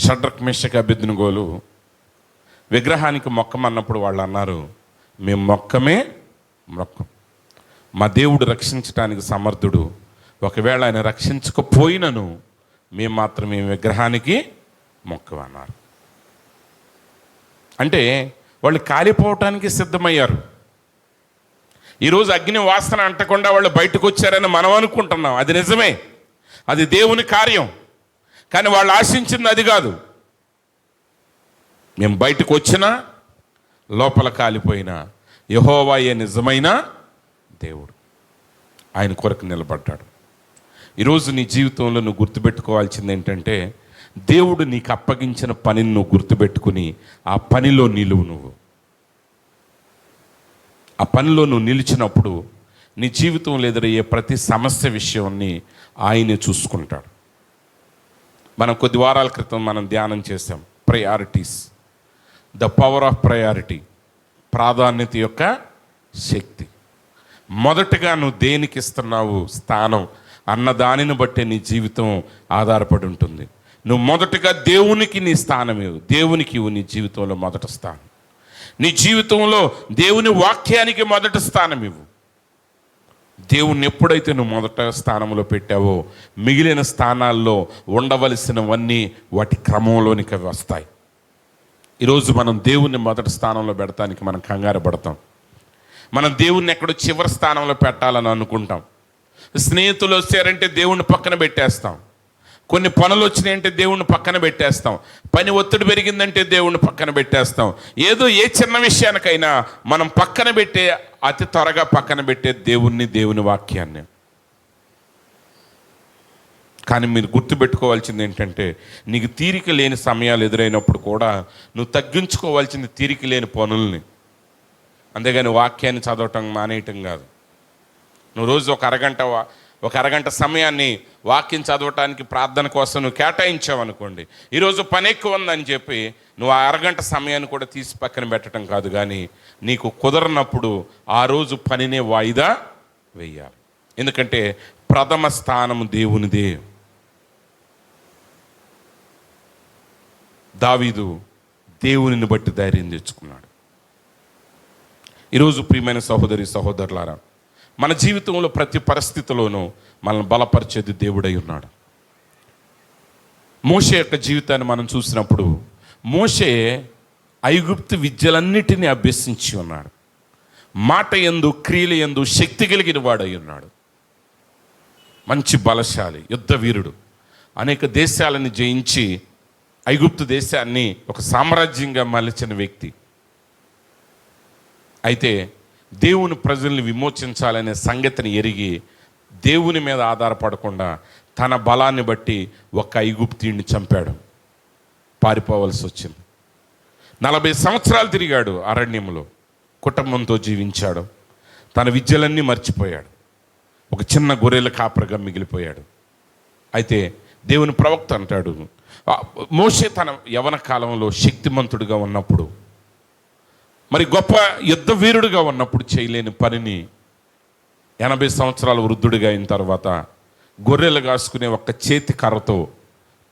షడ్రక్ మేషక్ అబేద్నెగోలు విగ్రహానికి మొక్కమన్నప్పుడు వాళ్ళు అన్నారు, మేము మొక్కం, మా దేవుడు రక్షించడానికి సమర్థుడు, ఒకవేళ ఆయన రక్షించకపోయినను మేము మాత్రం విగ్రహానికి మొక్కమన్నారు. అంటే వాళ్ళు కాలిపోవటానికి సిద్ధమయ్యారు. ఈరోజు అగ్ని వాసన అంటకుండా వాళ్ళు బయటకు వచ్చారని మనం అనుకుంటున్నాం. అది నిజమే, అది దేవుని కార్యం. కానీ వాళ్ళు ఆశించింది అది కాదు. మేము బయటకు వచ్చినా లోపల కాలిపోయినా యెహోవాయే నిజమైన దేవుడు, ఆయన కొరకు నిలబడ్డాడు. ఈరోజు నీ జీవితంలో నువ్వు గుర్తుపెట్టుకోవాల్సింది ఏంటంటే, దేవుడు నీకు అప్పగించిన పనిని నువ్వు గుర్తుపెట్టుకుని ఆ పనిలో నిలువు. నువ్వు ఆ పనిలో నువ్వు నిలిచినప్పుడు నీ జీవితంలో ఎదురయ్యే ప్రతి సమస్య విషయాన్ని ఆయనే చూసుకుంటాడు. మనం కొద్ది వారాల క్రితం మనం ధ్యానం చేసాం, priorities, the power of priority, ప్రాధాన్యత యొక్క శక్తి. మొదటగా నువ్వు దేనికి ఇస్తున్నావు స్థానం అన్న దానిని బట్టే నీ జీవితం ఆధారపడి ఉంటుంది. నువ్వు మొదటగా దేవునికి నీ స్థానం ఇవ్వు. దేవునికి ఇవ్వు నీ జీవితంలో మొదటి స్థానం. నీ జీవితంలో దేవుని వాక్యానికి మొదటి స్థానం ఇవ్వు. దేవుణ్ణి ఎప్పుడైతే నువ్వు మొదట స్థానంలో పెట్టావో మిగిలిన స్థానాల్లో ఉండవలసినవన్నీ వాటి క్రమంలోనికి వస్తాయి. ఈరోజు మనం దేవుణ్ణి మొదటి స్థానంలో పెడతానికి మనం కంగారు పడతాం. మనం దేవుణ్ణి ఎక్కడో చివరి స్థానంలో పెట్టాలని అనుకుంటాం. స్నేహితులు వచ్చారంటే దేవుణ్ణి పక్కన పెట్టేస్తాం. కొన్ని పనులు వచ్చినాయంటే దేవుణ్ణి పక్కన పెట్టేస్తాం. పని ఒత్తిడి పెరిగిందంటే దేవుణ్ణి పక్కన పెట్టేస్తాం. ఏదో ఏ చిన్న విషయానికైనా మనం పక్కన పెట్టే, అతి త్వరగా పక్కన పెట్టే దేవుణ్ణి, దేవుని వాక్యాన్ని. కానీ మీరు గుర్తుపెట్టుకోవాల్సింది ఏంటంటే, నీకు తీరిక లేని సమయాలు ఎదురైనప్పుడు కూడా నువ్వు తగ్గించుకోవాల్సింది తీరిక లేని పనుల్ని. అంతేగాని వాక్యాన్ని చదవటం మానేయటం కాదు. నువ్వు రోజు ఒక అరగంట సమయాన్ని వాక్యం చదవటానికి, ప్రార్థన కోసం నువ్వు కేటాయించావనుకోండి, ఈరోజు పని ఎక్కువ ఉందని చెప్పి నువ్వు ఆ అరగంట సమయాన్ని కూడా తీసి పక్కన పెట్టడం కాదు. కానీ నీకు కుదరనప్పుడు ఆ రోజు పనినే వాయిదా వేయాలి. ఎందుకంటే ప్రథమ స్థానం దేవునిదే. దావీదు దేవునిని బట్టి ధైర్యం తెచ్చుకున్నాడు. ఈరోజు ప్రియమైన సహోదరి సహోదరులారా, మన జీవితంలో ప్రతి పరిస్థితిలోనూ మనల్ని బలపరిచేది దేవుడై ఉన్నాడు. మోషే యొక్క జీవితాన్ని మనం చూసినప్పుడు, మోషే ఐగుప్తు విద్యలన్నిటినీ అభ్యసించి ఉన్నాడు. మాట యందు, క్రియల యందు శక్తి కలిగిన వాడై ఉన్నాడు. మంచి బలశాలి, యుద్ధ వీరుడు. అనేక దేశాలను జయించి ఐగుప్తు దేశాన్ని ఒక సామ్రాజ్యంగా మలిచిన వ్యక్తి. అయితే దేవుని ప్రజల్ని విమోచించాలనే సంగతిని ఎరిగి దేవుని మీద ఆధారపడకుండా తన బలాన్ని బట్టి ఒక ఐగుప్తీయుడిని చంపాడు. పారిపోవలసి వచ్చింది. 40 సంవత్సరాలు తిరిగాడు అరణ్యంలో, కుటుంబంతో జీవించాడు. తన విద్యలన్నీ మర్చిపోయాడు. ఒక చిన్న గొర్రెల కాపరిగా మిగిలిపోయాడు. అయితే దేవుని ప్రవక్త అంటాడు, మోషే తన యవన కాలంలో శక్తిమంతుడిగా ఉన్నప్పుడు, మరి గొప్ప యుద్ధ వీరుడిగా ఉన్నప్పుడు చేయలేని పనిని 80 సంవత్సరాల వృద్ధుడిగా అయిన తర్వాత గొర్రెలు కాసుకునే ఒక చేతి కర్రతో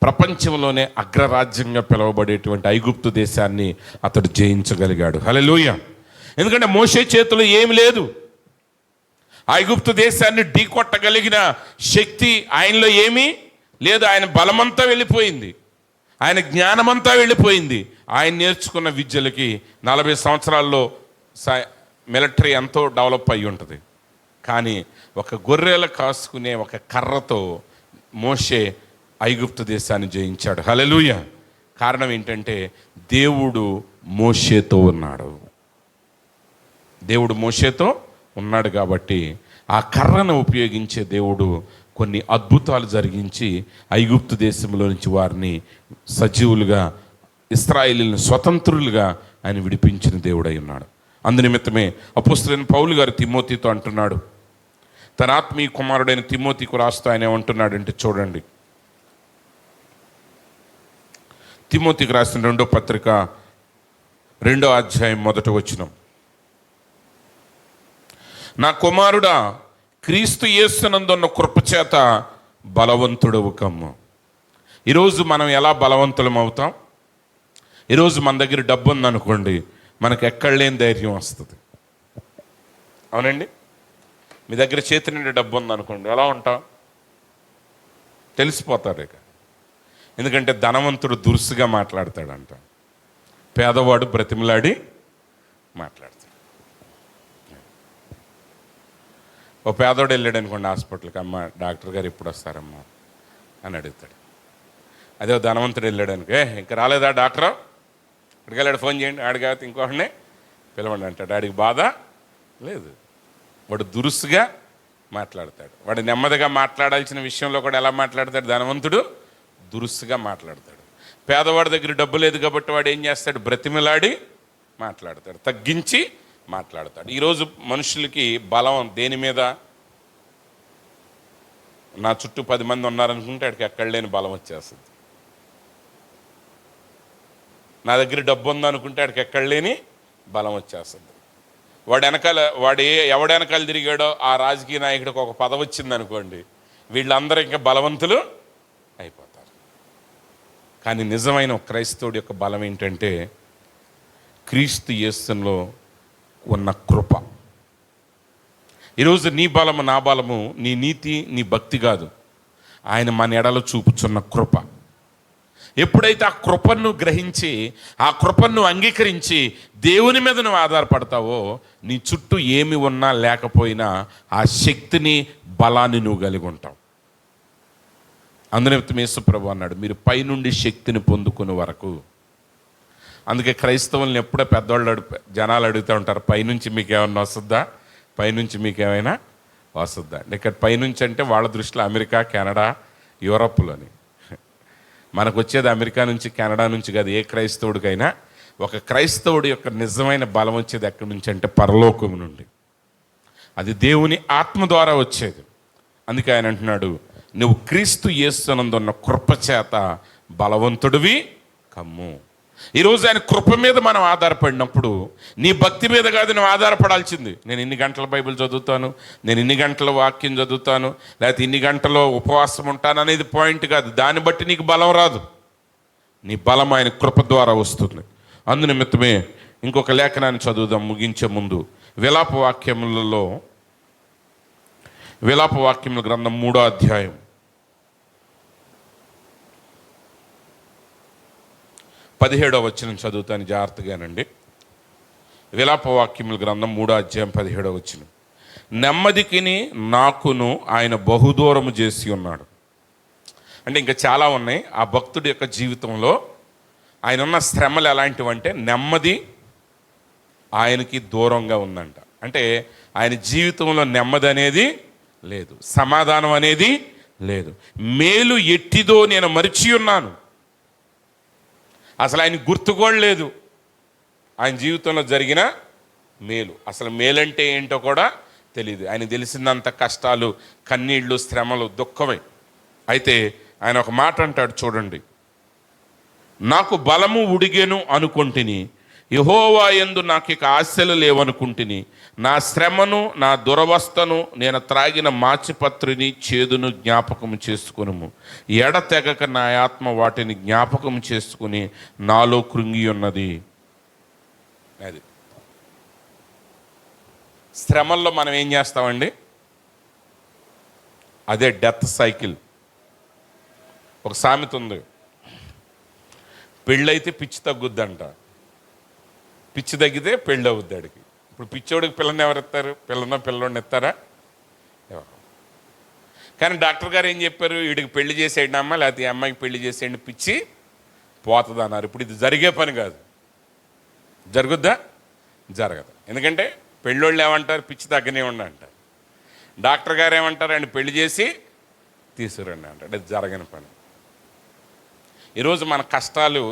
ప్రపంచంలోనే అగ్రరాజ్యంగా పిలువబడేటువంటి ఐగుప్తు దేశాన్ని అతడు జయించగలిగాడు. హల్లెలూయా. ఎందుకంటే మోషే చేతిలో ఏమి లేదు. ఐగుప్తు దేశాన్ని ఢీకొట్టగలిగిన శక్తి ఆయనలో ఏమీ లేదు. ఆయన బలమంతా వెళ్ళిపోయింది, ఆయన జ్ఞానమంతా వెళ్ళిపోయింది. ఆయన నేర్చుకున్న విద్యలకి 40 సంవత్సరాల్లో మిలిటరీ ఎంతో డెవలప్ అయ్యి ఉంటుంది. కానీ ఒక గొర్రెలు కాసుకునే ఒక కర్రతో మోషే ఐగుప్తు దేశాన్ని జయించాడు. హల్లెలూయా. కారణం ఏంటంటే దేవుడు మోషేతో ఉన్నాడు. దేవుడు మోషేతో ఉన్నాడు కాబట్టి ఆ కర్రను ఉపయోగించే దేవుడు కొన్ని అద్భుతాలు జరిగించి ఐగుప్తు దేశంలో నుంచి వారిని సజీవులుగా, ఇశ్రాయేలీయులను స్వతంత్రులుగా ఆయన విడిపించిన దేవుడై ఉన్నాడు. అందునిమిత్తమే అపోస్తలుడైన పౌలు గారు తిమోతితో అంటున్నాడు, తన ఆత్మీయ కుమారుడైన తిమోతికు రాస్తూ ఆయన ఏమంటున్నాడంటే చూడండి, తిమోతికి రాసిన 2వ పత్రిక 2వ అధ్యాయం 1వ వచనం, నా కుమారుడా, క్రీస్తు యేసునందున్న కృపచేత బలవంతుడవు కమ్ము. ఈరోజు మనం ఎలా బలవంతులం అవుతాం? ఈరోజు మన దగ్గర డబ్బు ఉందనుకోండి, మనకు ఎక్కడ లేని ధైర్యం వస్తుంది. అవునండి, మీ దగ్గర చేతి నిండి డబ్బు ఉందనుకోండి, ఎలా ఉంటాం? తెలిసిపోతారు ఇక. ఎందుకంటే ధనవంతుడు దురుసుగా మాట్లాడతాడంట, పేదవాడు బ్రతిమలాడి మాట్లాడతాడు. ఓ పేదోడు వెళ్ళాడు అనుకోండి హాస్పిటల్కి, అమ్మ డాక్టర్ గారు ఎప్పుడు వస్తారమ్మా అని అడుగుతాడు. అదే ధనవంతుడు వెళ్ళాడు అనుకో, ఇంకా రాలేదా డాక్టర్, ఇక్కడికి వెళ్ళాడు, ఫోన్ చేయండి, ఆడికి కాకపోతే ఇంకొకడిని పిలవండి అంటాడు. ఆడికి బాధ లేదు, వాడు దురుసుగా మాట్లాడతాడు. వాడు నెమ్మదిగా మాట్లాడాల్సిన విషయంలో కూడా ఎలా మాట్లాడతాడు? ధనవంతుడు దురుసుగా మాట్లాడతాడు. పేదవాడి దగ్గర డబ్బు లేదు కాబట్టి వాడు ఏం చేస్తాడు? బ్రతిమిలాడి మాట్లాడతాడు, తగ్గించి మాట్లాడతాడు. ఈరోజు మనుషులకి బలం దేని మీద? నా చుట్టూ 10 మంది ఉన్నారనుకుంటే వాడికి ఎక్కడ లేని బలం వచ్చేస్తుంది. నా దగ్గర డబ్బు ఉందనుకుంటే వాడికి ఎక్కడ లేని బలం వచ్చేస్తుంది. వాడు ఎవడు వెనకాల తిరిగాడో ఆ రాజకీయ నాయకుడికి ఒక పదవి వచ్చింది అనుకోండి, వీళ్ళందరూ ఇంకా బలవంతులు అయిపోతారు. కానీ నిజమైన క్రైస్తవుడి యొక్క బలం ఏంటంటే క్రీస్తు యేసులో ఉన్న కృప. ఈరోజు నీ బలము నా బలము నీ నీతి నీ భక్తి కాదు, ఆయన మన ఎడలో చూపుచున్న కృప. ఎప్పుడైతే ఆ కృపను గ్రహించి ఆ కృపను అంగీకరించి దేవుని మీద నువ్వు ఆధారపడతావో, నీ చుట్టూ ఏమి ఉన్నా లేకపోయినా ఆ శక్తిని బలాన్ని నువ్వు కలిగి ఉంటావు. అందునే యేసుప్రభు అన్నాడు, మీరు పైనుండి శక్తిని పొందుకునే వరకు. అందుకే క్రైస్తవుల్ని ఎప్పుడో పెద్దవాళ్ళు జనాలు అడుగుతూ ఉంటారు, పైనుంచి మీకు ఏమన్నా వస్తుందా, పైనుంచి మీకు ఏమైనా వస్తుందా అంటే. ఇక్కడ పైనుంచి అంటే వాళ్ళ దృష్టిలో అమెరికా, కెనడా, యూరప్లోని. మనకు వచ్చేది అమెరికా నుంచి, కెనడా నుంచి కాదు. ఏ క్రైస్తవుడికైనా ఒక క్రైస్తవుడి యొక్క నిజమైన బలం వచ్చేది ఎక్కడి నుంచి అంటే పరలోకం నుండి. అది దేవుని ఆత్మ ద్వారా వచ్చేది. అందుకే ఆయన అంటున్నాడు, నువ్వు క్రీస్తు యేసునందున్న కృప చేత బలవంతుడివి కమ్ము. ఈరోజు ఆయన కృప మీద మనం ఆధారపడినప్పుడు నీ భక్తి మీద కాదు నువ్వు ఆధారపడాల్సింది. నేను ఇన్ని గంటల బైబిల్ చదువుతాను, నేను ఇన్ని గంటల వాక్యం చదువుతాను, లేకపోతే ఇన్ని గంటలో ఉపవాసం ఉంటాను అనేది పాయింట్ కాదు. దాన్ని బట్టి నీకు బలం రాదు. నీ బలం ఆయన కృప ద్వారా వస్తుంది. అందునిమిత్తమే ఇంకొక లేఖనాన్ని చదువుదాం ముగించే ముందు. విలాప వాక్యముల గ్రంథం 3వ అధ్యాయం 17వ వచనం చదువుతాను జాగ్రత్తగానండి. విలాప వాక్యముల గ్రంథం 3వ అధ్యాయం 17వ వచనం. నెమ్మదికిని నాకును ఆయన బహుదూరము చేసి ఉన్నాడు. అంటే ఇంకా చాలా ఉన్నాయి. ఆ భక్తుడి యొక్క జీవితంలో ఆయన ఉన్న శ్రమలు ఎలాంటివంటే నెమ్మది ఆయనకి దూరంగా ఉందంట. అంటే ఆయన జీవితంలో నెమ్మది అనేది లేదు, సమాధానం అనేది లేదు. మేలు ఎట్టిదో నేను మరిచి ఉన్నాను. అసలు ఆయన గుర్తుకోడు లేదు ఆయన జీవితంలో జరిగిన మేలు. అసలు మేలంటే ఏంటో కూడా తెలియదు. ఆయన తెలిసినంత కష్టాలు, కన్నీళ్ళు, శ్రమలు, దుఃఖమే. అయితే ఆయన ఒక మాట అంటాడు చూడండి, నాకు బలము ఉడిగెను అనుకుంటుని, యెహోవా యందు నాకు ఇక ఆశలు లేవనుకుంటుని, నా శ్రమను నా దురవస్థను నేను త్రాగిన మాచిపత్రిని చేదును జ్ఞాపకము చేసుకును. ఎడతెగక నా ఆత్మ వాటిని జ్ఞాపకం చేసుకుని నాలో కృంగి ఉన్నది. అది శ్రమల్లో మనం ఏం చేస్తామండి? అదే డెత్ సైకిల్. ఒక సామెత ఉంది, పెళ్ళైతే పిచ్చి తగ్గుద్దంట, పిచ్చి తగ్గితే పెళ్ళి అవుద్ది ఆడికి. ఇప్పుడు పిచ్చోడికి పిల్లని ఎవరు ఇస్తారు? పిల్లోడిని ఇస్తారా? కానీ డాక్టర్ గారు ఏం చెప్పారు? వీడికి పెళ్లి చేసేయండి అమ్మ, లేకపోతే ఈ అమ్మాయికి పెళ్లి చేసేయండి, పిచ్చి పోతుంది అన్నారు. ఇప్పుడు ఇది జరిగే పని కాదు. జరుగుద్దా? జరగదు. ఎందుకంటే పెళ్ళోళ్ళు ఏమంటారు? పిచ్చి తగ్గనివ్వండి అంటారు. డాక్టర్ గారు ఏమంటారు? ఆయన పెళ్లి చేసి తీసుకురండి అంటాడు. అది జరగని పని. ఈరోజు మన కష్టాలు,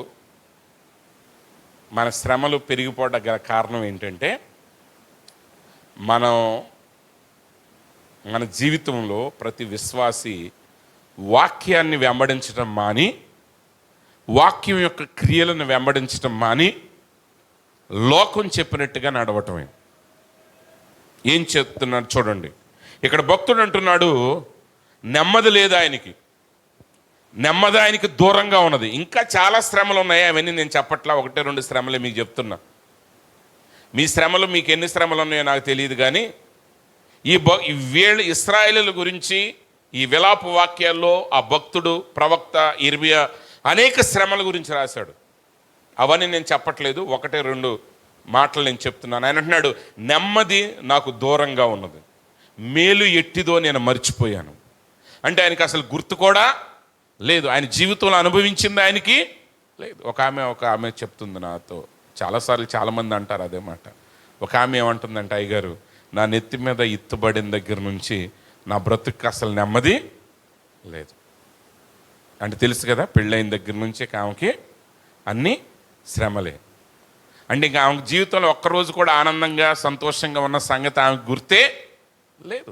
మన శ్రమలు పెరిగిపోవడానికి గల కారణం ఏంటంటే మన జీవితంలో ప్రతి విశ్వాసి వాక్యాన్ని వెంబడించడం మాని, వాక్యం యొక్క క్రియలను వెంబడించడం మాని, లోకం చెప్పినట్టుగా నడవటమే. ఏం చెప్తున్నాడు చూడండి. ఇక్కడ భక్తుడు అంటున్నాడు, నెమ్మది లేదు ఆయనకి, నెమ్మది ఆయనకి దూరంగా ఉన్నది. ఇంకా చాలా శ్రమలు ఉన్నాయి, అవన్నీ నేను చెప్పట్లా, 1-2 శ్రమలే మీకు చెప్తున్నా. మీ శ్రమలు మీకు ఎన్ని శ్రమలు ఉన్నాయో నాకు తెలియదు. కానీ ఇశ్రాయేలీయుల గురించి ఈ విలాప వాక్యాల్లో ఆ భక్తుడు ప్రవక్త ఇర్మియా అనేక శ్రమల గురించి రాశాడు. అవన్నీ నేను చెప్పట్లేదు, 1-2 మాటలు నేను చెప్తున్నాను. ఆయన అంటున్నాడు, నెమ్మది నాకు దూరంగా ఉన్నది. మేలు ఎట్టిదో నేను మర్చిపోయాను. అంటే ఆయనకి అసలు గుర్తు కూడా లేదు, ఆయన జీవితంలో అనుభవించింది ఆయనకి లేదు. ఒక ఆమె చెప్తుంది నాతో, చాలాసార్లు చాలామంది అంటారు అదే మాట. ఒక ఆమె ఏమంటుందంటే, అయ్యగారు నా నెత్తి మీద ఇత్తుబడిన దగ్గర నుంచి నా బ్రతుకు అసలు నెమ్మది లేదు. అంటే తెలుసు కదా, పెళ్ళైన దగ్గర నుంచి ఆమెకి అన్నీ శ్రమలే. అంటే ఇంకా ఆమె జీవితంలో ఒక్కరోజు కూడా ఆనందంగా సంతోషంగా ఉన్న సంగతి ఆమెకు గుర్తే లేదు.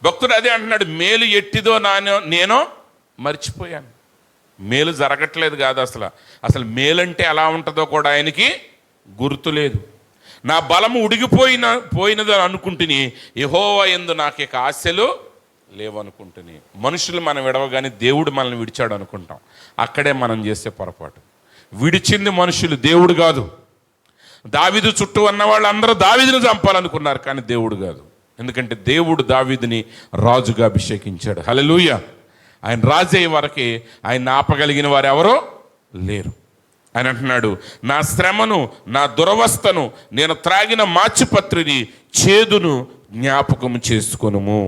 భక్తుడు అదే అంటున్నాడు, మేలు ఎట్టిదో నేను మర్చిపోయాను. మేలు జరగట్లేదు కాదు, అసలు మేలంటే ఎలా ఉంటుందో కూడా ఆయనకి గుర్తు లేదు. నా బలము పోయినదని అనుకుంటుని, యెహోవా యందు నాకు ఇక ఆశలు లేవనుకుంటుని. మనుషులు మనం విడవగానే దేవుడు మనల్ని విడిచాడు అనుకుంటాం. అక్కడే మనం చేసే పొరపాటు. విడిచింది మనుషులు, దేవుడు కాదు. దావీదు చుట్టూ ఉన్న వాళ్ళందరూ దావీదుని చంపాలనుకున్నారు, కానీ దేవుడు కాదు. ఎందుకంటే దేవుడు దావీదుని రాజుగా అభిషేకించాడు. హల్లెలూయా. ఆయన రాజు అయ్యే వరకే ఆయన ఆపగలిగిన వారు ఎవరో లేరు. ఆయన అంటున్నాడు, నా శ్రమను, నా దురవస్థను, నేను త్రాగిన మాచిపత్రిని, చేదును జ్ఞాపకం చేసుకొనుము.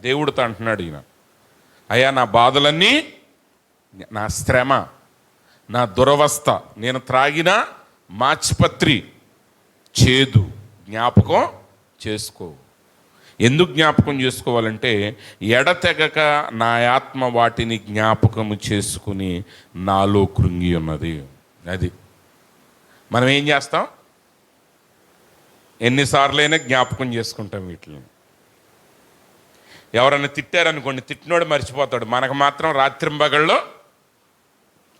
దేవుడితో అంటున్నాడు ఈయన, అయ్యా నా బాధలన్నీ, నా శ్రమ, నా దురవస్థ, నేను త్రాగిన మాచిపత్రి, చేదు జ్ఞాపకం చేసుకో. ఎందుకు జ్ఞాపకం చేసుకోవాలంటే, ఎడతెగక నా ఆత్మ వాటిని జ్ఞాపకము చేసుకుని నాలో కృంగి ఉన్నది. అది మనం ఏం చేస్తాం, ఎన్నిసార్లైనా జ్ఞాపకం చేసుకుంటాం వీటిని. ఎవరైనా తిట్టారనుకోండి, తిట్టినోడు మర్చిపోతాడు, మనకు మాత్రం రాత్రింబగళ్ళలో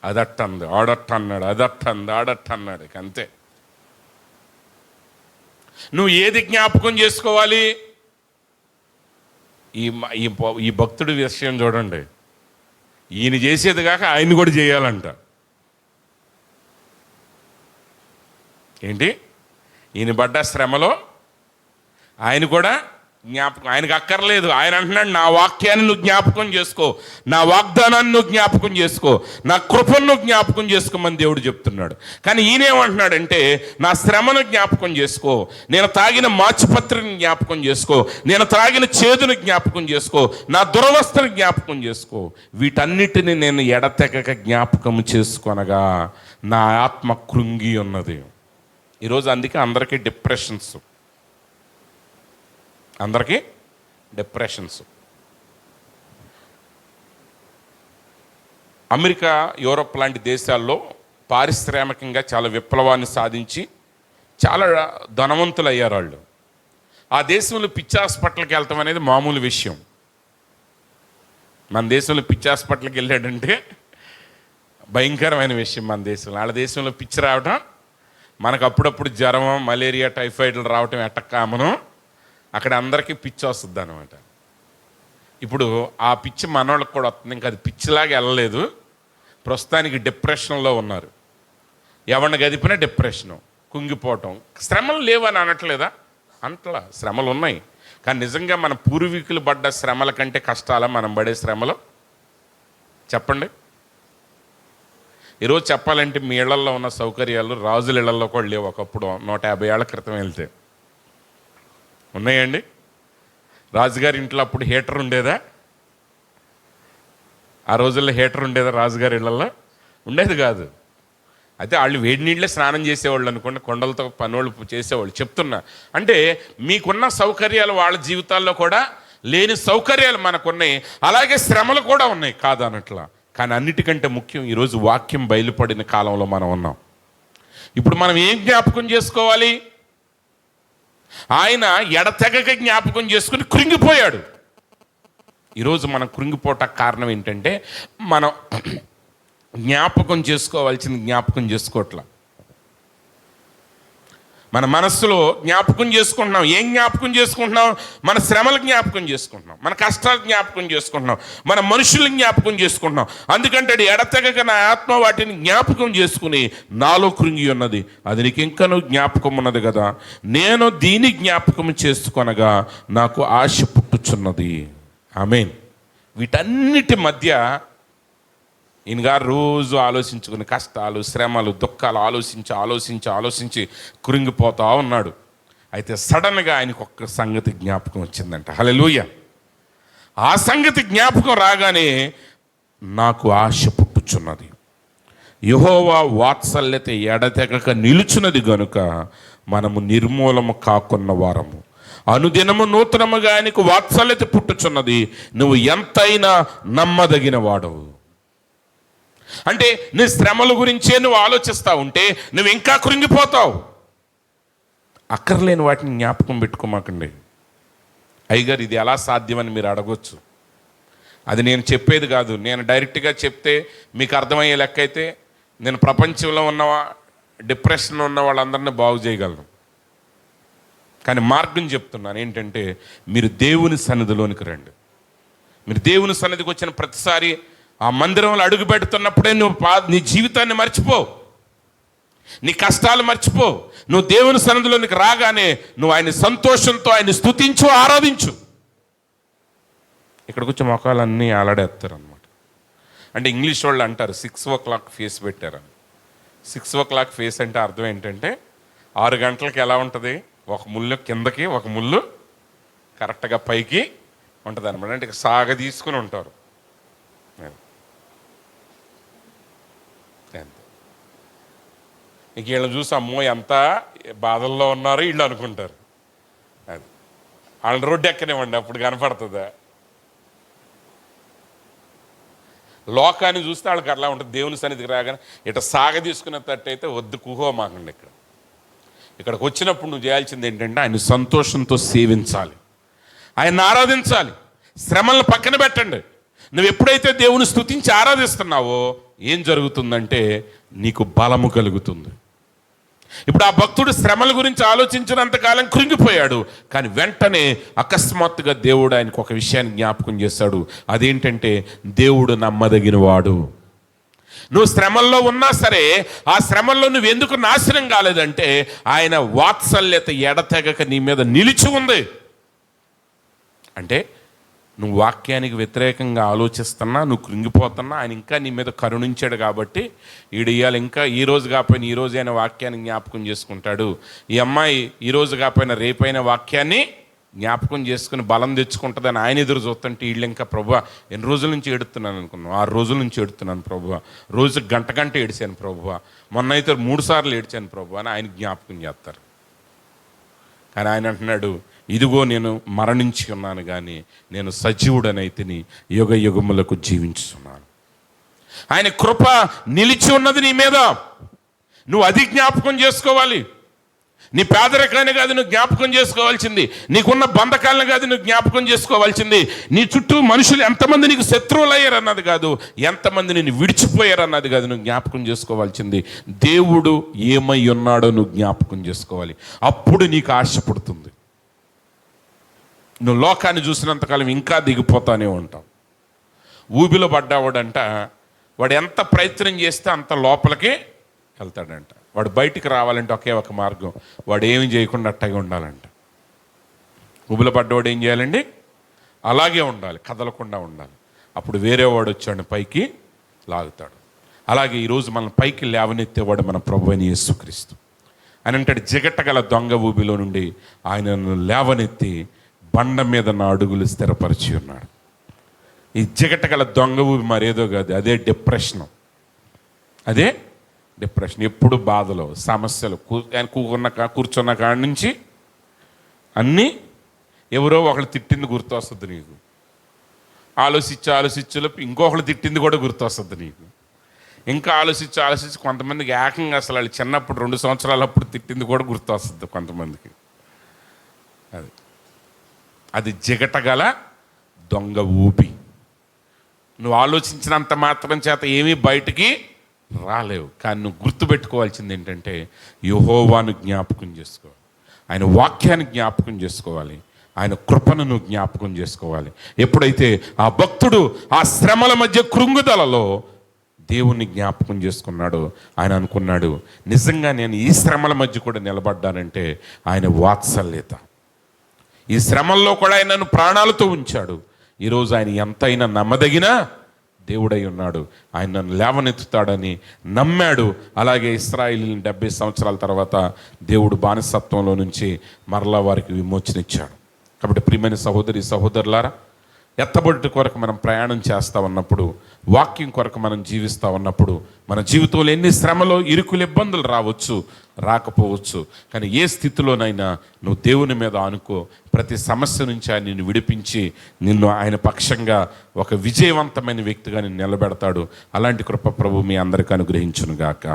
అదట్టంది, ఆడట్టన్నాడు, అదట్టంది, ఆడట్టన్నాడు. ఇక అంతే. నువ్వు ఏది జ్ఞాపకం చేసుకోవాలి? ఈ భక్తుడి విషయం చూడండి, ఈయన చేసేది కాక ఆయన కూడా చేయాలంట. ఏంటి, ఈయన పడ్డ శ్రమలో ఆయన కూడా జ్ఞాపకం, ఆయనకు అక్కర్లేదు. ఆయన అంటున్నాడు, నా వాక్యాన్ని నువ్వు జ్ఞాపకం చేసుకో, నా వాగ్దానాన్ని నువ్వు జ్ఞాపకం చేసుకో, నా కృపను నువ్వు జ్ఞాపకం చేసుకోమని దేవుడు చెప్తున్నాడు. కానీ ఈయనేమంటున్నాడంటే, నా శ్రమను జ్ఞాపకం చేసుకో, నేను తాగిన మాచిపత్రిని జ్ఞాపకం చేసుకో, నేను త్రాగిన చేదును జ్ఞాపకం చేసుకో, నా దురవస్థను జ్ఞాపకం చేసుకో. వీటన్నిటిని నేను ఎడతెగక జ్ఞాపకం చేసుకొనగా నా ఆత్మ కృంగి ఉన్నది. ఈరోజు అందుకే అందరికీ డిప్రెషన్స్. అమెరికా, యూరోప్ లాంటి దేశాల్లో పారిశ్రామికంగా చాలా విప్లవాన్ని సాధించి చాలా ధనవంతులు అయ్యారు వాళ్ళు. ఆ దేశంలో పిచ్చి హాస్పిటల్కి వెళ్తాం అనేది మామూలు విషయం. మన దేశంలో పిచ్చి హాస్పిటల్కి వెళ్ళాడంటే భయంకరమైన విషయం. మన దేశంలో, వాళ్ళ దేశంలో పిచ్చి రావటం, మనకు అప్పుడప్పుడు జ్వరం, మలేరియా, టైఫాయిడ్లు రావటం ఎట్టకామను, అక్కడ అందరికీ పిచ్చి వస్తుంది అనమాట. ఇప్పుడు ఆ పిచ్చి మనోళ్ళకి కూడా వస్తుంది. ఇంకా అది పిచ్చిలాగా వెళ్ళలేదు, ప్రస్తుతానికి డిప్రెషన్లో ఉన్నారు. ఎవరిని గదిపినా డిప్రెషను, కుంగిపోవటం. శ్రమలు లేవని అనట్లేదా? అంటలా, శ్రమలు ఉన్నాయి. కానీ నిజంగా మన పూర్వీకులు పడ్డ శ్రమల కంటే కష్టాలా మనం పడే శ్రమలు? చెప్పండి. ఈరోజు చెప్పాలంటే మీ ఇళ్లల్లో ఉన్న సౌకర్యాలు రాజుల ఇళ్లలో కూడా లేవు. ఒకప్పుడు 150 ఏళ్ల క్రితం వెళ్తే ఉన్నాయండి. రాజుగారి ఇంట్లో అప్పుడు హీటర్ ఉండేదా? ఆ రోజుల్లో హీటర్ ఉండేదా రాజుగారి ఇళ్లలో? ఉండేది కాదు. అయితే వాళ్ళు వేడి నీళ్ళే స్నానం చేసేవాళ్ళు అనుకోండి, కొండలతో పనులు చేసేవాళ్ళు. చెప్తున్నా అంటే మీకున్న సౌకర్యాలు వాళ్ళ జీవితాల్లో కూడా లేని సౌకర్యాలు మనకున్నాయి. అలాగే శ్రమలు కూడా ఉన్నాయి, కాదనట్లా. కానీ అన్నిటికంటే ముఖ్యం, ఈరోజు వాక్యం బయలుపడిన కాలంలో మనం ఉన్నాం. ఇప్పుడు మనం ఏం జ్ఞాపకం చేసుకోవాలి? ఆయన ఎడతెగక జ్ఞాపకం చేసుకుని కృంగిపోయాడు. ఈరోజు మనం కృంగిపోవటానికి కారణం ఏంటంటే, మనం జ్ఞాపకం చేసుకోవాల్సింది జ్ఞాపకం చేసుకోవట్లా. మన మనస్సులో జ్ఞాపకం చేసుకుంటున్నాం. ఏం జ్ఞాపకం చేసుకుంటున్నాం? మన శ్రమలు జ్ఞాపకం చేసుకుంటున్నాం, మన కష్టాలు జ్ఞాపకం చేసుకుంటున్నాం, మన మనుషుల్ని జ్ఞాపకం చేసుకుంటున్నాం. అందుకంటే ఎడతెగక నా ఆత్మ వాటిని జ్ఞాపకం చేసుకుని నాలో కృంగి ఉన్నది, అది నీకు ఇంకనూ జ్ఞాపకం ఉన్నది కదా, నేను దీని జ్ఞాపకం చేసుకొనగా నాకు ఆశ పుట్టుచున్నది. ఆమేన్. వీటన్నిటి మధ్య ఈయన గారు రోజు ఆలోచించుకుని కష్టాలు, శ్రమలు, దుఃఖాలు ఆలోచించి కృంగిపోతూ ఉన్నాడు. అయితే సడన్గా ఆయనకు ఒక్క సంగతి జ్ఞాపకం వచ్చిందంట. హల్లెలూయా. ఆ సంగతి జ్ఞాపకం రాగానే నాకు ఆశ పుట్టుచున్నది, యెహోవా వాత్సల్యత ఎడతెగక నిలుచున్నది గనుక మనము నిర్మూలము కాకున్న వారము. అనుదినము నూతనముగా ఆయనకు వాత్సల్యత పుట్టుచున్నది, నువ్వు ఎంతైనా నమ్మదగిన వాడవు. అంటే నీ శ్రమల గురించే నువ్వు ఆలోచిస్తూ ఉంటే నువ్వు ఇంకా కృంగిపోతావు. అక్కర్లేని వాటిని జ్ఞాపకం పెట్టుకోమాకండి. అయ్యగారు ఇది ఎలా సాధ్యమని మీరు అడగొచ్చు. అది నేను చెప్పేది కాదు. నేను డైరెక్ట్గా చెప్తే మీకు అర్థమయ్యే లెక్క అయితే నేను ప్రపంచంలో ఉన్న డిప్రెషన్లో ఉన్న వాళ్ళందరినీ బాగు చేయగలను. కానీ మార్గం చెప్తున్నాను ఏంటంటే, మీరు దేవుని సన్నిధిలోనికి రండి. మీరు దేవుని సన్నిధికి వచ్చిన ప్రతిసారి ఆ మందిరంలో అడుగు పెడుతున్నప్పుడే నువ్వు నీ జీవితాన్ని మర్చిపో, నీ కష్టాలు మర్చిపో. నువ్వు దేవుని సన్నిధిలోనికి రాగానే నువ్వు ఆయన సంతోషంతో ఆయన స్తుతించు, ఆరాధించు. ఇక్కడికి వచ్చి మొఖాలన్నీ ఆలాడేస్తారు అనమాట. అంటే ఇంగ్లీష్ వాళ్ళు అంటారు 6 o'clock ఫేస్ పెట్టారని. 6 o'clock ఫేస్ అంటే అర్థం ఏంటంటే 6 గంటలకి ఎలా ఉంటుంది, ఒక ముళ్ళు కిందకి ఒక ముళ్ళు కరెక్ట్గా పైకి ఉంటుంది అనమాట. అంటే సాగ తీసుకుని ఉంటారు. ఇంక వీళ్ళని చూసి అమ్మో ఎంత బాధల్లో ఉన్నారు వీళ్ళు అనుకుంటారు. అది వాళ్ళని రోడ్డు ఎక్కనివ్వండి, అప్పుడు కనపడుతుందా. లోకాన్ని చూస్తే వాళ్ళకి అట్లా ఉంటుంది. దేవుని సన్నిధికి రాగానే ఇట సాగ తీసుకునే తట్టయితే వద్దు, కుహో మాకండి. ఇక్కడికి వచ్చినప్పుడు నువ్వు చేయాల్సింది ఏంటంటే ఆయన సంతోషంతో సేవించాలి, ఆయన ఆరాధించాలి. శ్రమలను పక్కన పెట్టండి. నువ్వు ఎప్పుడైతే దేవుని స్తుతించి ఆరాధిస్తున్నావో ఏం జరుగుతుందంటే నీకు బలము కలుగుతుంది. ఇప్పుడు ఆ భక్తుడు శ్రమల గురించి ఆలోచించినంతకాలం కృంగిపోయాడు. కానీ వెంటనే అకస్మాత్తుగా దేవుడు ఆయనకు ఒక విషయాన్ని జ్ఞాపకం చేశాడు. అదేంటంటే దేవుడు నమ్మదగిన వాడు. నువ్వు శ్రమల్లో ఉన్నా సరే ఆ శ్రమల్లో నువ్వు ఎందుకు నాశనం కాలేదంటే ఆయన వాత్సల్యత ఎడతెగక నీ మీద నిలిచి ఉంది. అంటే నువ్వు వాక్యానికి వ్యతిరేకంగా ఆలోచిస్తున్నా, నువ్వు కృంగిపోతున్నా, ఆయన ఇంకా నీ మీద కరుణించాడు కాబట్టి ఈడియాలు ఇంకా ఈ రోజు కాకపోయినా ఈ రోజైనా వాక్యాన్ని జ్ఞాపకం చేసుకుంటాడు. ఈ అమ్మాయి ఈ రోజు కాకపోయినా రేపైన వాక్యాన్ని జ్ఞాపకం చేసుకుని బలం తెచ్చుకుంటుందని ఆయన ఎదురు చూస్తుంటే వీళ్ళు ఇంకా ప్రభువా ఎన్ని రోజుల నుంచి ఏడుతున్నాను అనుకున్నాను, 6 రోజుల నుంచి ఏడుతున్నాను ప్రభువా, రోజు గంట ఏడిచాను ప్రభువా, మొన్న అయితే 3 సార్లు ఏడ్చాను ప్రభువా అని ఆయన జ్ఞాపకం చేస్తారు. కానీ ఆయన అంటున్నాడు, ఇదిగో నేను మరణించి ఉన్నాను కానీ నేను సజీవుడనైతిని, యుగ యుగములకు జీవించుతున్నాను. ఆయన కృప నిలిచి ఉన్నది నీ మీద. నువ్వు అది జ్ఞాపకం చేసుకోవాలి. నీ పేదరికాన్ని కాదు నువ్వు జ్ఞాపకం చేసుకోవాల్సింది, నీకున్న బంధకాలను కాదు నువ్వు జ్ఞాపకం చేసుకోవాల్సింది, నీ చుట్టూ మనుషులు ఎంతమంది నీకు శత్రువులు అయ్యారు అన్నది కాదు, ఎంతమంది నేను విడిచిపోయారు అన్నది కాదు నువ్వు జ్ఞాపకం చేసుకోవాల్సింది, దేవుడు ఏమై ఉన్నాడో నువ్వు జ్ఞాపకం చేసుకోవాలి. అప్పుడు నీకు ఆశ పుడుతుంది. నువ్వు లోకాన్ని చూసినంతకాలం ఇంకా దిగిపోతానే ఉంటావు. ఊబిలో పడ్డావాడంట, వాడు ఎంత ప్రయత్నం చేస్తే అంత లోపలికి వెళ్తాడంట. వాడు బయటికి రావాలంటే ఒకే ఒక మార్గం, వాడు ఏమి చేయకుండా అట్టగా ఉండాలంట. ఊబిలో పడ్డవాడు ఏం చేయాలండి? అలాగే ఉండాలి, కదలకుండా ఉండాలి. అప్పుడు వేరే వాడు వచ్చాడు పైకి లాగుతాడు. అలాగే ఈరోజు మనం పైకి లేవనెత్తేవాడు మన ప్రభువైన యేసుక్రీస్తు. ఆయన అంటాడు, జిగటగల దొంగ ఊబిలో నుండి ఆయనను లేవనెత్తి బండ మీద నా అడుగులు స్థిరపరిచి ఉన్నాడు. ఈ జిగటగల దొంగ ఊబి మరేదో కాదు, అదే డిప్రెషన్. అదే డిప్రెషన్. ఎప్పుడు బాధలు, సమస్యలు, కూర్చున్న కాడి నుంచి అన్నీ ఎవరో ఒకళ్ళు తిట్టింది గుర్తొస్తుంది నీకు. ఆలోచించలోపు ఇంకొకళ్ళు తిట్టింది కూడా గుర్తొస్తుంది నీకు. ఇంకా ఆలోచించి కొంతమందికి ఏకంగా అసలు వాళ్ళు చిన్నప్పుడు 2 సంవత్సరాలప్పుడు తిట్టింది కూడా గుర్తొస్తుంది కొంతమందికి. అది జిగటగల దొంగ ఊపి. నువ్వు ఆలోచించినంత మాత్రం చేత ఏమీ బయటికి రాలేవు. కానీ నువ్వు గుర్తుపెట్టుకోవాల్సింది ఏంటంటే యెహోవాను జ్ఞాపకం చేసుకోవాలి, ఆయన వాక్యాన్ని జ్ఞాపకం చేసుకోవాలి, ఆయన కృపను నువ్వు జ్ఞాపకం చేసుకోవాలి. ఎప్పుడైతే ఆ భక్తుడు ఆ శ్రమల మధ్య కృంగుదలలో దేవుణ్ణి జ్ఞాపకం చేసుకున్నాడు, ఆయన అనుకున్నాడు, నిజంగా నేను ఈ శ్రమల మధ్య కూడా నిలబడ్డానంటే ఆయన వాత్సల్యత. ఈ శ్రమల్లో కూడా ఆయన నన్ను ప్రాణాలతో ఉంచాడు. ఈరోజు ఆయన ఎంతైనా నమ్మదగిన దేవుడై ఉన్నాడు, ఆయన నన్ను లేవనెత్తుతాడని నమ్మాడు. అలాగే ఇశ్రాయేలీయులను 70 సంవత్సరాల తర్వాత దేవుడు బానిసత్వంలో నుంచి మరలా వారికి విమోచన ఇచ్చాడు. కాబట్టి ప్రియమైన సహోదరి సహోదరులారా, ఎత్తబడి కొరకు మనం ప్రయాణం చేస్తూ ఉన్నప్పుడు, వాక్యం కొరకు మనం జీవిస్తూ ఉన్నప్పుడు, మన జీవితంలో ఎన్ని శ్రమలు, ఇరుకులు, ఇబ్బందులు రావచ్చు, రాకపోవచ్చు, కానీ ఏ స్థితిలోనైనా నువ్వు దేవుని మీద ఆనుకో. ప్రతి సమస్య నుంచి ఆయన నిన్ను విడిపించి నిన్ను ఆయన పక్షంగా ఒక విజయవంతమైన వ్యక్తిగా నిన్ను నిలబెడతాడు. అలాంటి కృప ప్రభు మీ అందరికీ అనుగ్రహించునుగాక.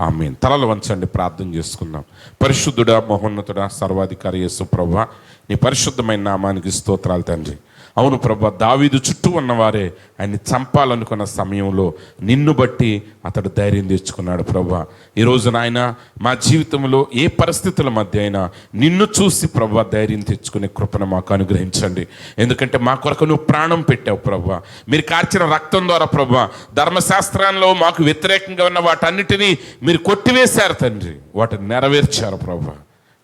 ఆమేన్. తలలు వంచండి, ప్రార్థన చేసుకుందాం. పరిశుద్ధుడా, మహోన్నతుడా, సర్వాధికారి యేసు ప్రభువా, నీ పరిశుద్ధమైన నామానికి స్తోత్రాలు తండ్రి. అవును ప్రభువా, దావీదు చుట్టూ ఉన్నవారే ఆయన్ని చంపాలనుకున్న సమయంలో నిన్ను బట్టి అతడు ధైర్యం తెచ్చుకున్నాడు. ప్రభువా, ఈరోజు నాయన మా జీవితంలో ఏ పరిస్థితుల మధ్య అయినా నిన్ను చూసి ప్రభువా ధైర్యం తెచ్చుకునే కృపను మాకు అనుగ్రహించండి. ఎందుకంటే మా కొరకు నువ్వు ప్రాణం పెట్టావు ప్రభువా. మీరు కార్చిన రక్తం ద్వారా ప్రభువా, ధర్మశాస్త్రంలో మాకు వ్యతిరేకంగా ఉన్న వాటన్నిటినీ మీరు కొట్టివేశారు తండ్రి, వాటిని నెరవేర్చారు ప్రభువా.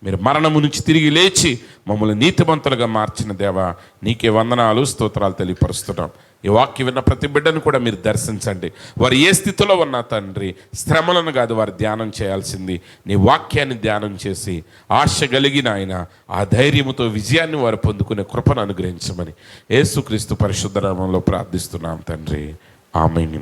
మీరు మరణము నుంచి తిరిగి లేచి మమ్మల్ని నీతిమంతులుగా మార్చిన దేవా, నీకే వందనాలు, స్తోత్రాలు తెలియపరుస్తున్నాం. ఈ వాక్యం విన్న ప్రతి బిడ్డను కూడా మీరు దర్శించండి. వారు ఏ స్థితిలో ఉన్నా తండ్రి, శ్రమలను కాదు వారు ధ్యానం చేయాల్సింది, నీ వాక్యాన్ని ధ్యానం చేసి ఆశ కలిగిన ఆయన ఆ ధైర్యముతో విజయాన్ని వారు పొందుకునే కృపను అనుగ్రహించమని యేసుక్రీస్తు పరిశుద్ధ నామములో ప్రార్థిస్తున్నాం తండ్రి. ఆమేన్.